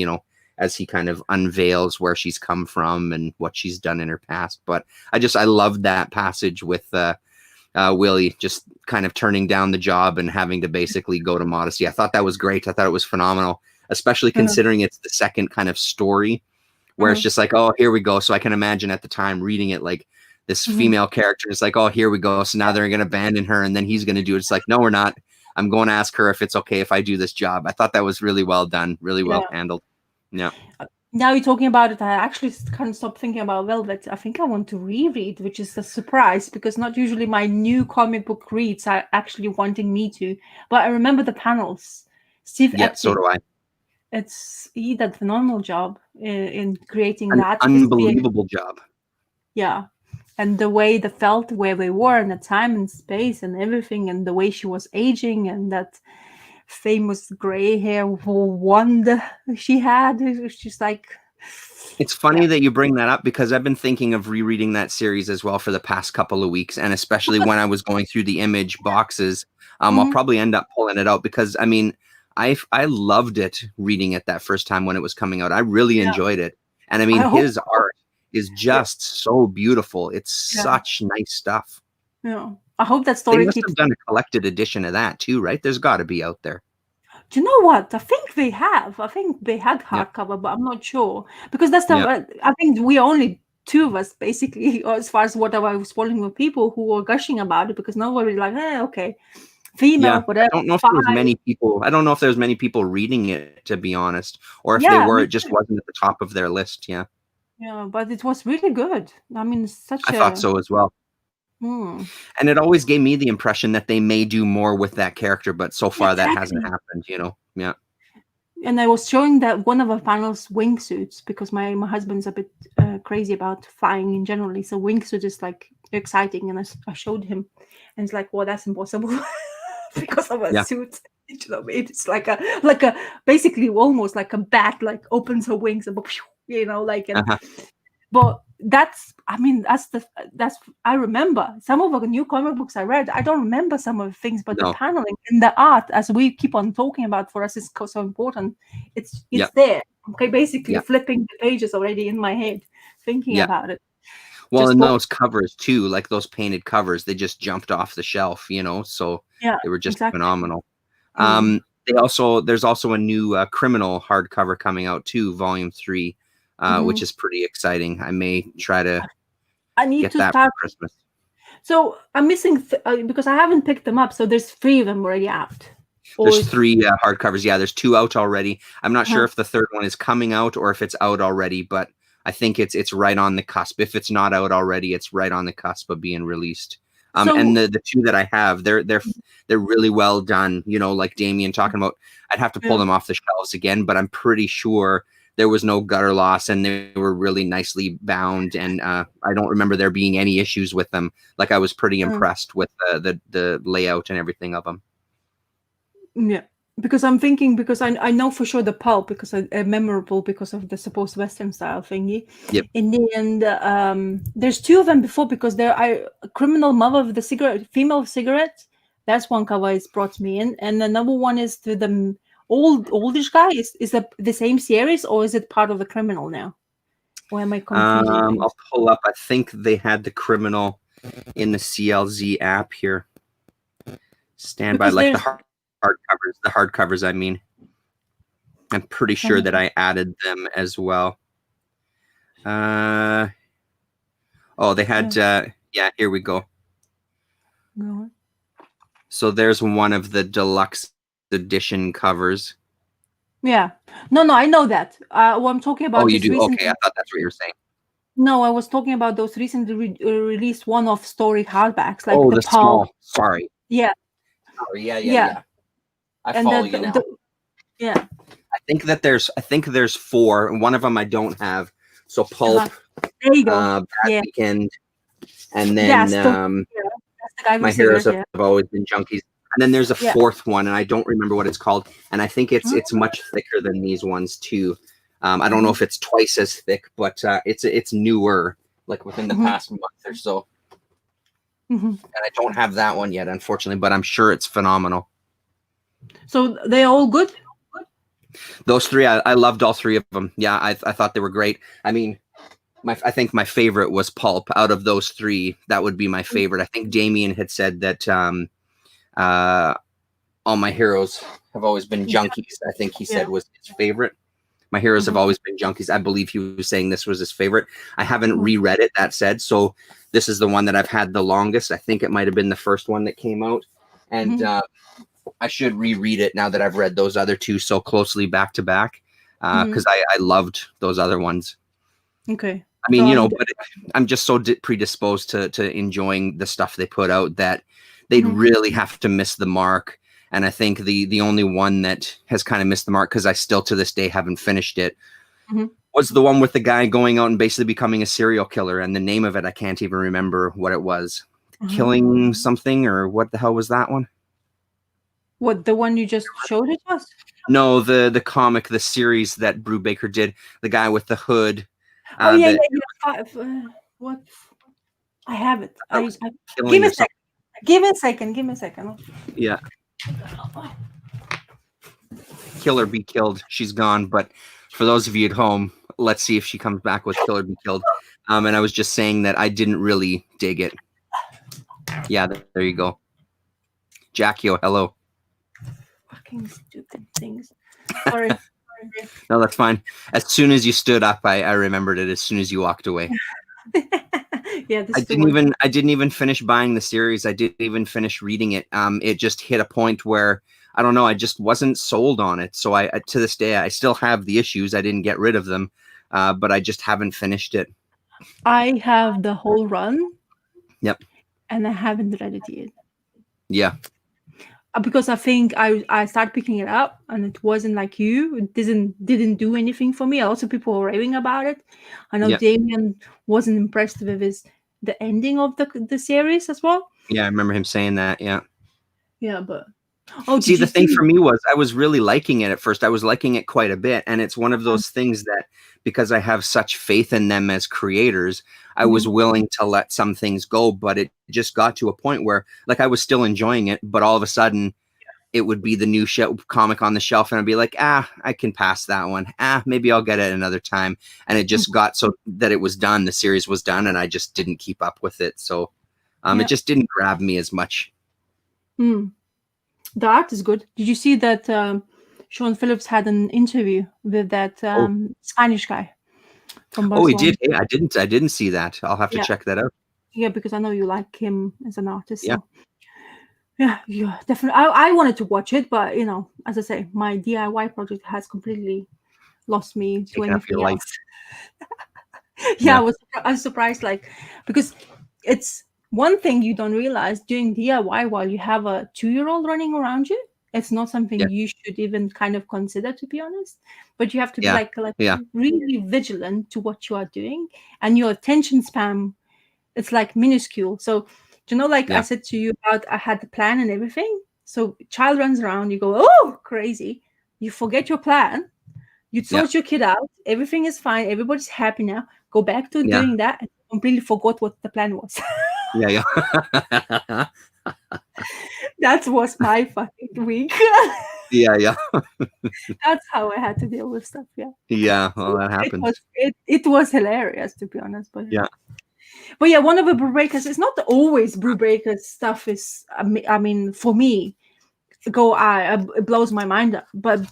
as he kind of unveils where she's come from and what she's done in her past. But I love that passage with Willie just kind of turning down the job and having to basically go to Modesty. I thought that was great. I thought it was phenomenal, especially considering it's the second kind of story where it's just like, oh, here we go. So I can imagine at the time reading it, like this female character is like, oh, here we go. So now they're going to abandon her and then he's going to do it. It's like, no, we're not. I'm going to ask her if it's okay if I do this job. I thought that was really well done, really well handled. Yeah. Now you're talking about it, I actually kind of stopped thinking about Velvet. I think I want to reread, which is a surprise because not usually my new comic book reads are actually wanting me to. But I remember the panels. Steve Epting, so do I. He did a phenomenal job in creating An that. unbelievable job. Yeah. And the way they felt, where they were in the time and space and everything, and the way she was aging and that famous gray hair wand she had. It was just like, It's funny that you bring that up because I've been thinking of rereading that series as well for the past couple of weeks, and especially when I was going through the Image boxes, I'll probably end up pulling it out because I mean, I loved it reading it that first time when it was coming out. I really enjoyed it, and I mean, his art is just so beautiful. It's such nice stuff. Yeah, I hope that story They must keeps. have done a collected edition of that too, right? There's got to be out there. Do you know what? I think they have. I think they had hardcover, but I'm not sure because that's the. I think we only two of us basically, or as far as what I was following with people who were gushing about it because nobody like, okay, female, whatever. I don't know if there was many people. I don't know if there's many people reading it, to be honest, or if they were, it just wasn't at the top of their list. Yeah. Yeah, but it was really good. I mean, I thought so as well. And it always gave me the impression that they may do more with that character, but so far that hasn't happened, you know. Yeah. And I was showing that one of the panels wingsuits because my husband's a bit crazy about flying in generally, so wingsuit is like exciting, and I showed him, and it's like, well, that's impossible because of a suit. You know, it's like a basically almost like a bat, like opens her wings and you know, like but that's I remember some of the new comic books I read. I don't remember some of the things, but the paneling and the art, as we keep on talking about, for us is so important. It's there. Okay, basically flipping the pages already in my head, thinking about it. Well, and those covers too, like those painted covers, they just jumped off the shelf, you know, so they were just phenomenal. There's also a new Criminal hardcover coming out too, Volume 3. Which is pretty exciting. I may try to get that for Christmas. So I'm missing because I haven't picked them up. So there's 3 of them already out. There's 3 hardcovers. Yeah, there's 2 out already. I'm not sure if the third one is coming out or if it's out already, but I think it's right on the cusp. If it's not out already, it's right on the cusp of being released. And the 2 that I have, they're really well done. You know, like Damien talking about, I'd have to pull them off the shelves again, but I'm pretty sure there was no gutter loss and they were really nicely bound. And I don't remember there being any issues with them. Like I was pretty impressed with the layout and everything of them. Yeah, because I'm thinking, because I know for sure the pulp, because memorable because of the supposed Western style thingy. Yep. In the end, there's 2 of them before, because there are Criminal Mother of the Cigarette, Female Cigarette. That's one cover is brought me in. And another one is to the oldish guy. Is that the same series, or is it part of the Criminal now? Or am I confusing? I'll pull up. I think they had the Criminal in the CLZ app here. Stand by, like the hardcovers. I mean, I'm pretty sure that I added them as well. Oh, they had. Yeah, here we go. Go on. So there's one of the deluxe edition covers. Yeah. No, I know that. What I'm talking about. Oh, you do? Okay, I thought that's what you were saying. No, I was talking about those recently released one-off story hardbacks, like the small. Sorry. Yeah. Sorry. Yeah. I follow you now. Yeah. I think there's 4, and one of them I don't have. So Pulp. There you go. Bad Weekend, and then My Heroes Have Always Been Junkies. And then there's a 4th one, and I don't remember what it's called. And I think it's much thicker than these ones too. I don't know if it's twice as thick, but it's newer, like within the past month or so. And I don't have that one yet, unfortunately, but I'm sure it's phenomenal. So they're all good? Those 3, I loved all 3 of them. Yeah, I thought they were great. I mean, I think my favorite was Pulp. Out of those 3, that would be my favorite. I think Damien had said that All My Heroes Have Always Been Junkies, I think he said was his favorite. My Heroes Have Always Been Junkies. I believe he was saying this was his favorite. I haven't reread it, that said, so this is the one that I've had the longest. I think it might have been the first one that came out. And I should reread it now that I've read those other 2 so closely back to back, because I loved those other ones. Okay. I mean, you know, but I'm just so predisposed to enjoying the stuff they put out that they'd really have to miss the mark. And I think the only one that has kind of missed the mark, because I still to this day haven't finished it, was the one with the guy going out and basically becoming a serial killer. And the name of it, I can't even remember what it was. Killing something, or what the hell was that one? What, the one you just showed it to us? No, the comic, the series that Brubaker did, the guy with the hood. Oh yeah, That what? I have it. was Give killing me a or second. something. Give me a second. Give me a second. Yeah, Kill or Be Killed. She's gone, but for those of you at home, let's see if she comes back with Kill or Be Killed. And I was just saying that I didn't really dig it. Yeah, there you go. Jackio, hello. Fucking stupid things. Sorry. No, that's fine. As soon as you stood up, I remembered it. As soon as you walked away. Yeah, this I is the one. didn't even finish buying the series. I didn't even finish reading it. It just hit a point where I don't know. I just wasn't sold on it. So I to this day I still have the issues. I didn't get rid of them, but I just haven't finished it. I have the whole run. Yep. And I haven't read it yet. Yeah. Because I think I started picking it up and it wasn't like you. It didn't do anything for me. Also, people were raving about it. I know Yep. Damien wasn't impressed with the ending of the series as well. Yeah, I remember him saying that. Yeah. Yeah, but see, the thing for me was I was really liking it at first. I was liking it quite a bit, and it's one of those things that because I have such faith in them as creators, I was willing to let some things go. But it just got to a point where, like, I was still enjoying it, but all of a sudden, it would be the new comic on the shelf, and I'd be like, I can pass that one. Maybe I'll get it another time. And it just got so that it was done. The series was done, and I just didn't keep up with it. So, it just didn't grab me as much. The art is good. Did you see that Sean Phillips had an interview with that Spanish guy from Barcelona? Oh, he did? Hey, I didn't see that. I'll have to check that out. Yeah, because I know you like him as an artist. So. Yeah, definitely. I wanted to watch it, but as I say, my DIY project has completely lost me to anything else. I was surprised, like, because it's one thing you don't realize doing DIY while you have a 2-year-old running around you. It's not something you should even kind of consider, to be honest. But you have to be really vigilant to what you are doing, and your attention span, it's like minuscule. So, I said to you about I had the plan and everything. So child runs around, you go, oh, crazy. You forget your plan. You sort your kid out. Everything is fine. Everybody's happy now. Go back to doing that and completely forgot what the plan was. That was my fucking week. That's how I had to deal with stuff. Yeah, well, that happens. It was hilarious, to be honest. But But yeah, one of the Brubaker's, it's not always Brubaker's stuff is, I mean, for me, it blows my mind up. But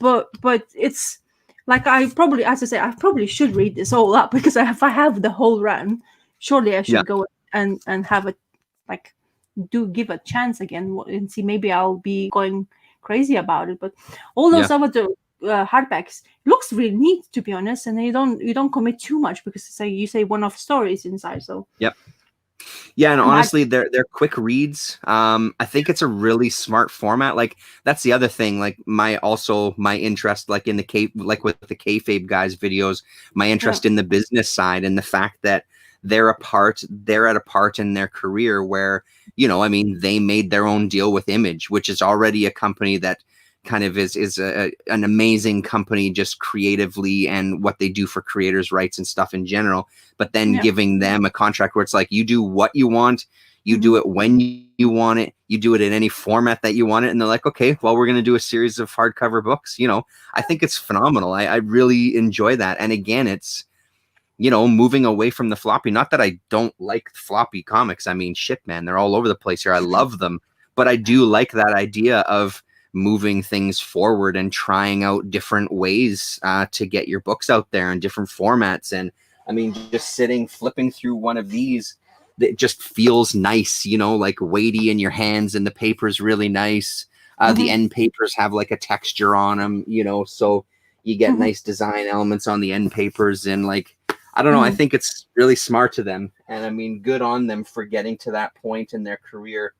it's like I probably should read this all up because if I have the whole run, surely I should go and have it, like, give a chance again and see, maybe I'll be going crazy about it. But all those other hardbacks looks really neat, to be honest, and you don't commit too much because you say one-off stories inside. So and honestly, they're quick reads. I think it's a really smart format. Like, that's the other thing. Like, my interest, like in like with the kayfabe guys videos, my interest in the business side and the fact that they're at a part in their career where, I mean, they made their own deal with Image, which is already a company that kind of is an amazing company just creatively and what they do for creators' rights and stuff in general. But then giving them a contract where it's like, you do what you want, you do it when you want it, you do it in any format that you want it. And they're like, okay, well, we're going to do a series of hardcover books. I think it's phenomenal. I really enjoy that. And again, it's, moving away from the floppy. Not that I don't like floppy comics. I mean, shit, man, they're all over the place here. I love them. But I do like that idea of moving things forward and trying out different ways to get your books out there in different formats. And I mean, just flipping through one of these, it just feels nice, like weighty in your hands, and the paper's really nice. The end papers have like a texture on them, so you get nice design elements on the end papers. And like, I don't know, I think it's really smart to them. And I mean, good on them for getting to that point in their career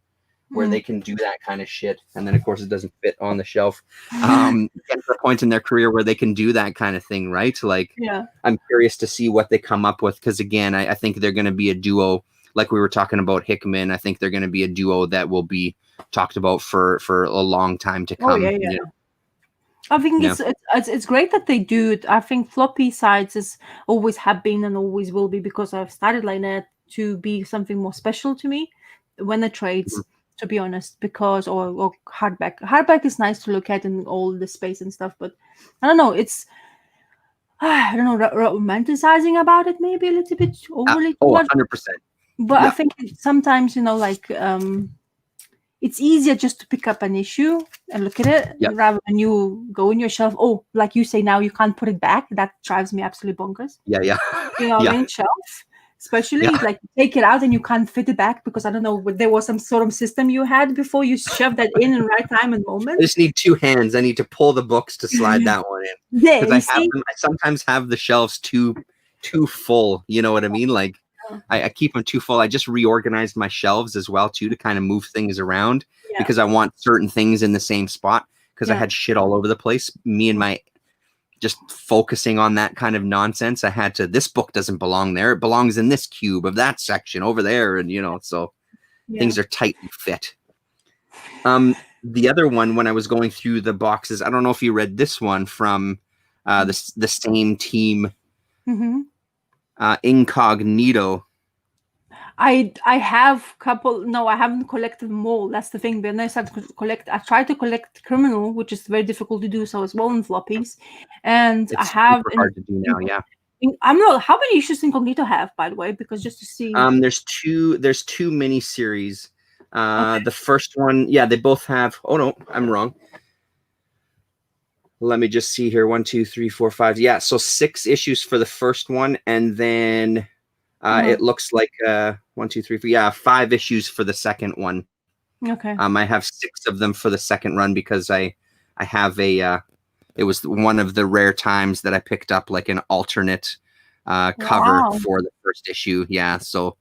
where they can do that kind of shit. And then, of course, it doesn't fit on the shelf. Get to the point in their career where they can do that kind of thing, right? Like, I'm curious to see what they come up with. Because, again, I think they're going to be a duo. Like we were talking about Hickman, I think they're going to be a duo that will be talked about for a long time to come. I think Yeah. it's great that they do it. I think floppy sites is always have been and always will be, because I've started like that to be something more special to me when the Mhm. trades, to be honest, because or hardback is nice to look at in all the space and stuff, but I don't know, it's I don't know, romanticizing about it maybe a little bit overly too Oh, much, 100%. but I Yeah. think sometimes, like it's easier just to pick up an issue and look at it Yeah. rather than you go in your shelf. Oh, like you say now, you can't put it back. That drives me absolutely bonkers. Yeah. Yeah. You know what I Yeah. mean? Shelf, especially Yeah. like take it out and you can't fit it back because I don't know, there was some sort of system you had before you shoved that in right time and moment. I just need two hands. I need to pull the books to slide that one in Yeah, because you I have see? them. I sometimes have the shelves too full. You know what I mean? Like I keep them too full. I just reorganized my shelves as well too to kind of move things around Yeah, because I want certain things in the same spot because I yeah. had shit all over the place. Me and my just focusing on that kind of nonsense. I had to. This book doesn't belong there. It belongs in this cube of that section over there, and so Yeah. things are tightly fit. The other one, when I was going through the boxes, I don't know if you read this one from the same team, Mm-hmm. Incognito. I have couple. No, I haven't collected them all. That's the thing. When I started to collect, I tried to collect Criminal, which is very difficult to do so as well in floppies, and I It's have. super hard to do now. Yeah. I'm not. How many issues Incognito have, by the way? Because just to see. There's two mini series. Okay. The first one, yeah, they both have. Oh no, I'm wrong. Let me just see here. 1, 2, 3, 4, 5. Yeah, so 6 issues for the first one, and then it looks like 1, 2, 3, 4. Yeah, 5 issues for the second one. Okay. I have 6 of them for the second run because I have a. It was one of the rare times that I picked up like an alternate cover Wow. for the first issue. Yeah, so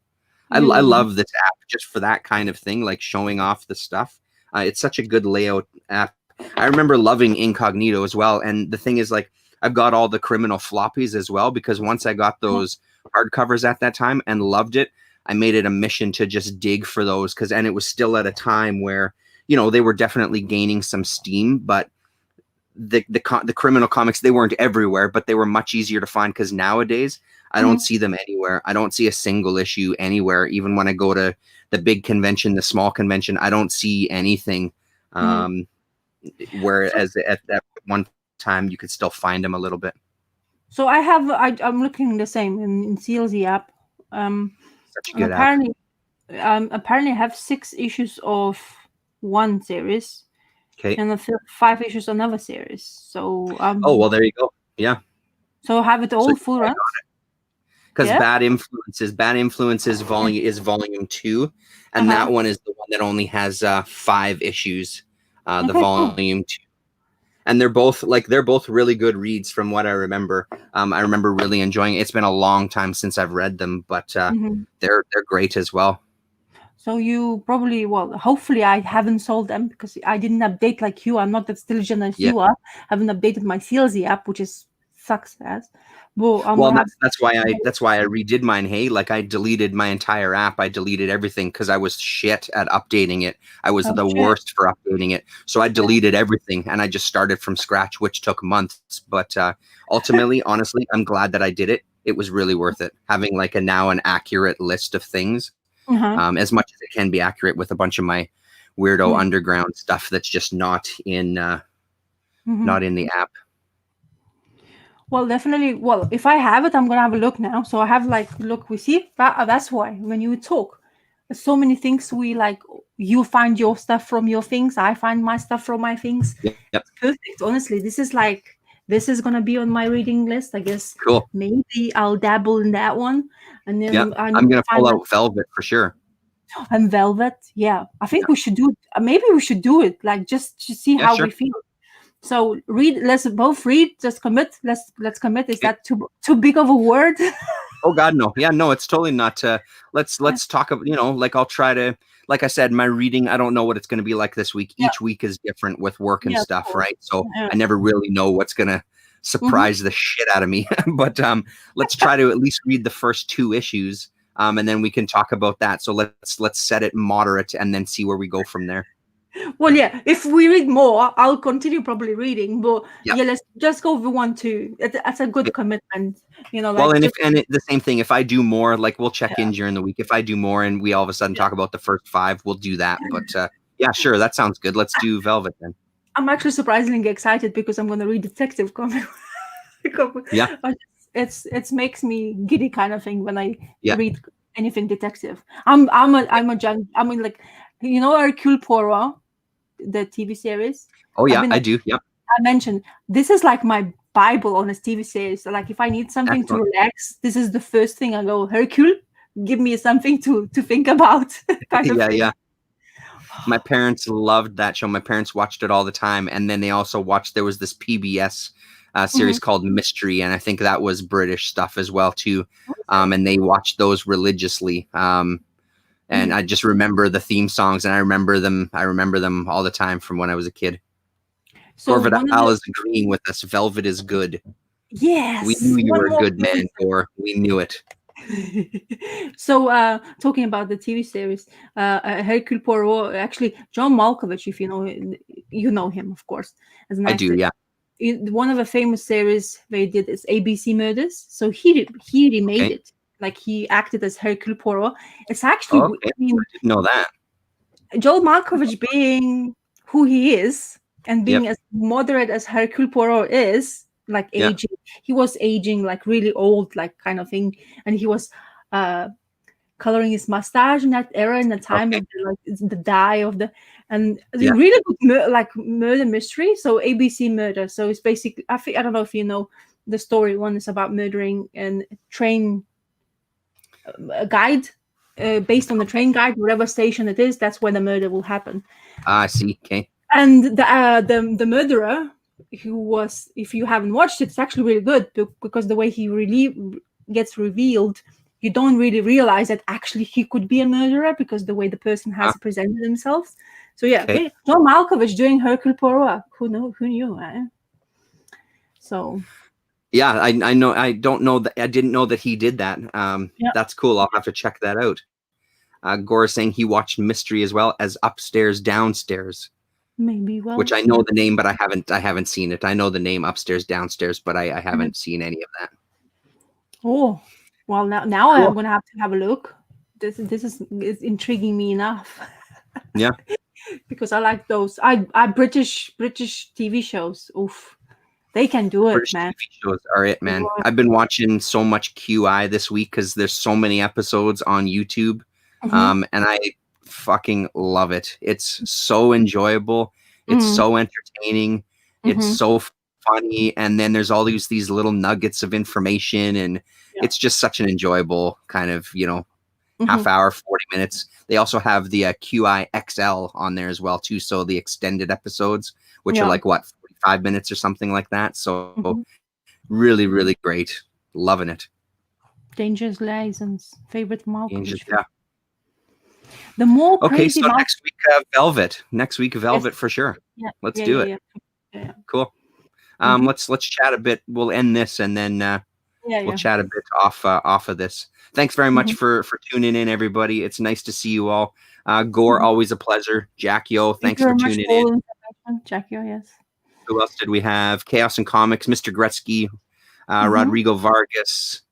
I You. love this app just for that kind of thing, like showing off the stuff. It's such a good layout app. I remember loving Incognito as well. And the thing is, like, I've got all the Criminal floppies as well because once I got those hardcovers at that time and loved it, I made it a mission to just dig for those and it was still at a time where they were definitely gaining some steam, but the Criminal comics, they weren't everywhere, but they were much easier to find because nowadays I don't see them anywhere. I don't see a single issue anywhere. Even when I go to the big convention, the small convention, I don't see anything. Whereas at that one time, you could still find them a little bit. So I'm looking the same in CLZ app. Such a good app. Apparently I have 6 issues of one series. Okay. And 5 issues another series. So oh well, there you go. Yeah. So have it all full runs. Because Bad Influences volume 2, and that one is the one that only has 5 issues. The volume 2, and they're both really good reads from what I remember. I remember really enjoying it. It's been a long time since I've read them, but they're great as well. So you probably, hopefully I haven't sold them because I didn't update like you. I'm not as diligent as you are. I haven't updated my CLZ app, which is sucks as. Well, that's why I redid mine. Hey, like I deleted my entire app. I deleted everything because I was shit at updating it. I was the worst for updating it. So I deleted everything and I just started from scratch, which took months. But ultimately, honestly, I'm glad that I did it. It was really worth it. Having like an accurate list of things, as much as it can be accurate with a bunch of my weirdo underground stuff that's just not in the app. Well, definitely. Well, if I have it, I'm gonna have a look now. So I have look. We see that's why when you talk, there's so many things we like. You find your stuff from your things. I find my stuff from my things. Yep. It's perfect. Honestly, this is gonna be on my reading list. I guess. Cool. Maybe I'll dabble in that one, and then I'm gonna pull out Velvet for sure. And Velvet, yeah. I think we should do. Maybe we should do it. Like just to see how we feel. So let's both read, just commit. Let's commit. Is that too big of a word? Oh God, no. Yeah, no, it's totally not. Let's talk about, like I'll try to, like I said, my reading, I don't know what it's going to be like this week. Each week is different with work and stuff, right? So I never really know what's going to surprise the shit out of me. But let's try to at least read the first 2 issues. And then we can talk about that. So let's set it moderate and then see where we go from there. Well, yeah. If we read more, I'll continue probably reading. But Yeah. yeah, let's just go with 1, 2. That's a good commitment. Like Well, and just, the same thing. If I do more, like we'll check yeah. in during the week. If I do more, and we all of a sudden Yeah. talk about the first 5, we'll do that. But yeah, sure, that sounds good. Let's do Velvet then. I'm actually surprisingly excited because I'm going to read detective comic. Yeah. It's makes me giddy kind of thing when I Yeah. read anything detective. I'm like, Hercule Poirot, the TV series. Oh yeah, I Like, do. Yeah. I mentioned this is like my Bible on a TV series. So like if I need something Excellent. to relax, this is the first thing I go, Hercule, give me something to think about. kind of Yeah, thing. yeah. My parents loved that show. My parents watched it all the time, and then they also watched. There was this PBS series called Mystery, and I think that was British stuff as well too. And they watched those religiously. And I just remember the theme songs, and I remember them all the time from when I was a kid. So Gore Vidal is agreeing with us. Velvet is good. Yes, we knew you were a good man, Gore. We knew it. So talking about the TV series, Hercule Poirot, actually John Malkovich, if you know him, of course, as an I actor. do, yeah. One of the famous series they did is ABC Murders. So he remade it. Like he acted as Hercule Poirot. It's actually, I didn't know that. Joel Malkovich being who he is and being as moderate as Hercule Poirot is, like aging, he was aging like really old, like kind of thing, and he was coloring his mustache in that era, in the time of the dye of the, and really good like murder mystery. So ABC Murder. So it's basically, I don't know if you know the story. One is about murdering and train guide. Based on the train guide, whatever station it is, that's where the murder will happen. I see. Okay. And the murderer, who was, if you haven't watched it, it's actually really good because the way he really gets revealed, you don't really realize that actually he could be a murderer because the way the person has presented themselves. So yeah, John Malkovich doing Hercule Poirot. Who knew? Eh? So. Yeah, I know. I don't know that. I didn't know that he did that. That's cool. I'll have to check that out. Gore is saying he watched Mystery as well as Upstairs, Downstairs. Maybe, which I know the name, but I haven't seen it. I know the name Upstairs, Downstairs, but I haven't seen any of that. Oh, well, now cool. I'm gonna have a look. This is intriguing me enough. Yeah. Because I like those. I British TV shows. Oof. They can do it, British man. TV shows are it, man. I've been watching so much QI this week because there's so many episodes on YouTube, and I fucking love it. It's so enjoyable. It's so entertaining. It's so funny, and then there's all these little nuggets of information, and it's just such an enjoyable kind of half hour, 40 minutes. They also have the QI XL on there as well too, so the extended episodes, which are like what, 45 minutes or something like that. So really, really great. Loving it. Dangerous Liaisons, favorite Malkovich. Yeah. The more crazy. So next week, Velvet. Next week, Velvet for sure. Yeah. Let's do it. Yeah. Cool. Let's chat a bit. We'll end this and then we'll chat a bit off of this. Thanks very much for tuning in, everybody. It's nice to see you all. Gore, always a pleasure. Jack Yo, thanks for tuning in. Jack Yo, yes. Who else did we have? Chaos and Comics, Mr. Gretzky, Rodrigo Vargas,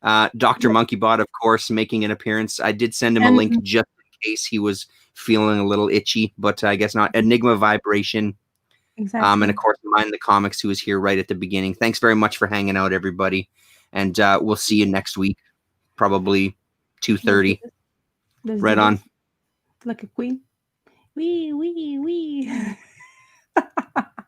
Dr. Monkeybot, of course, making an appearance. I did send him a link just in case he was feeling a little itchy, but I guess not. Enigma Vibration. Exactly. And of course, Mind the Comics, who was here right at the beginning. Thanks very much for hanging out, everybody. And we'll see you next week, probably 2:30. Right on. Like a queen. Wee.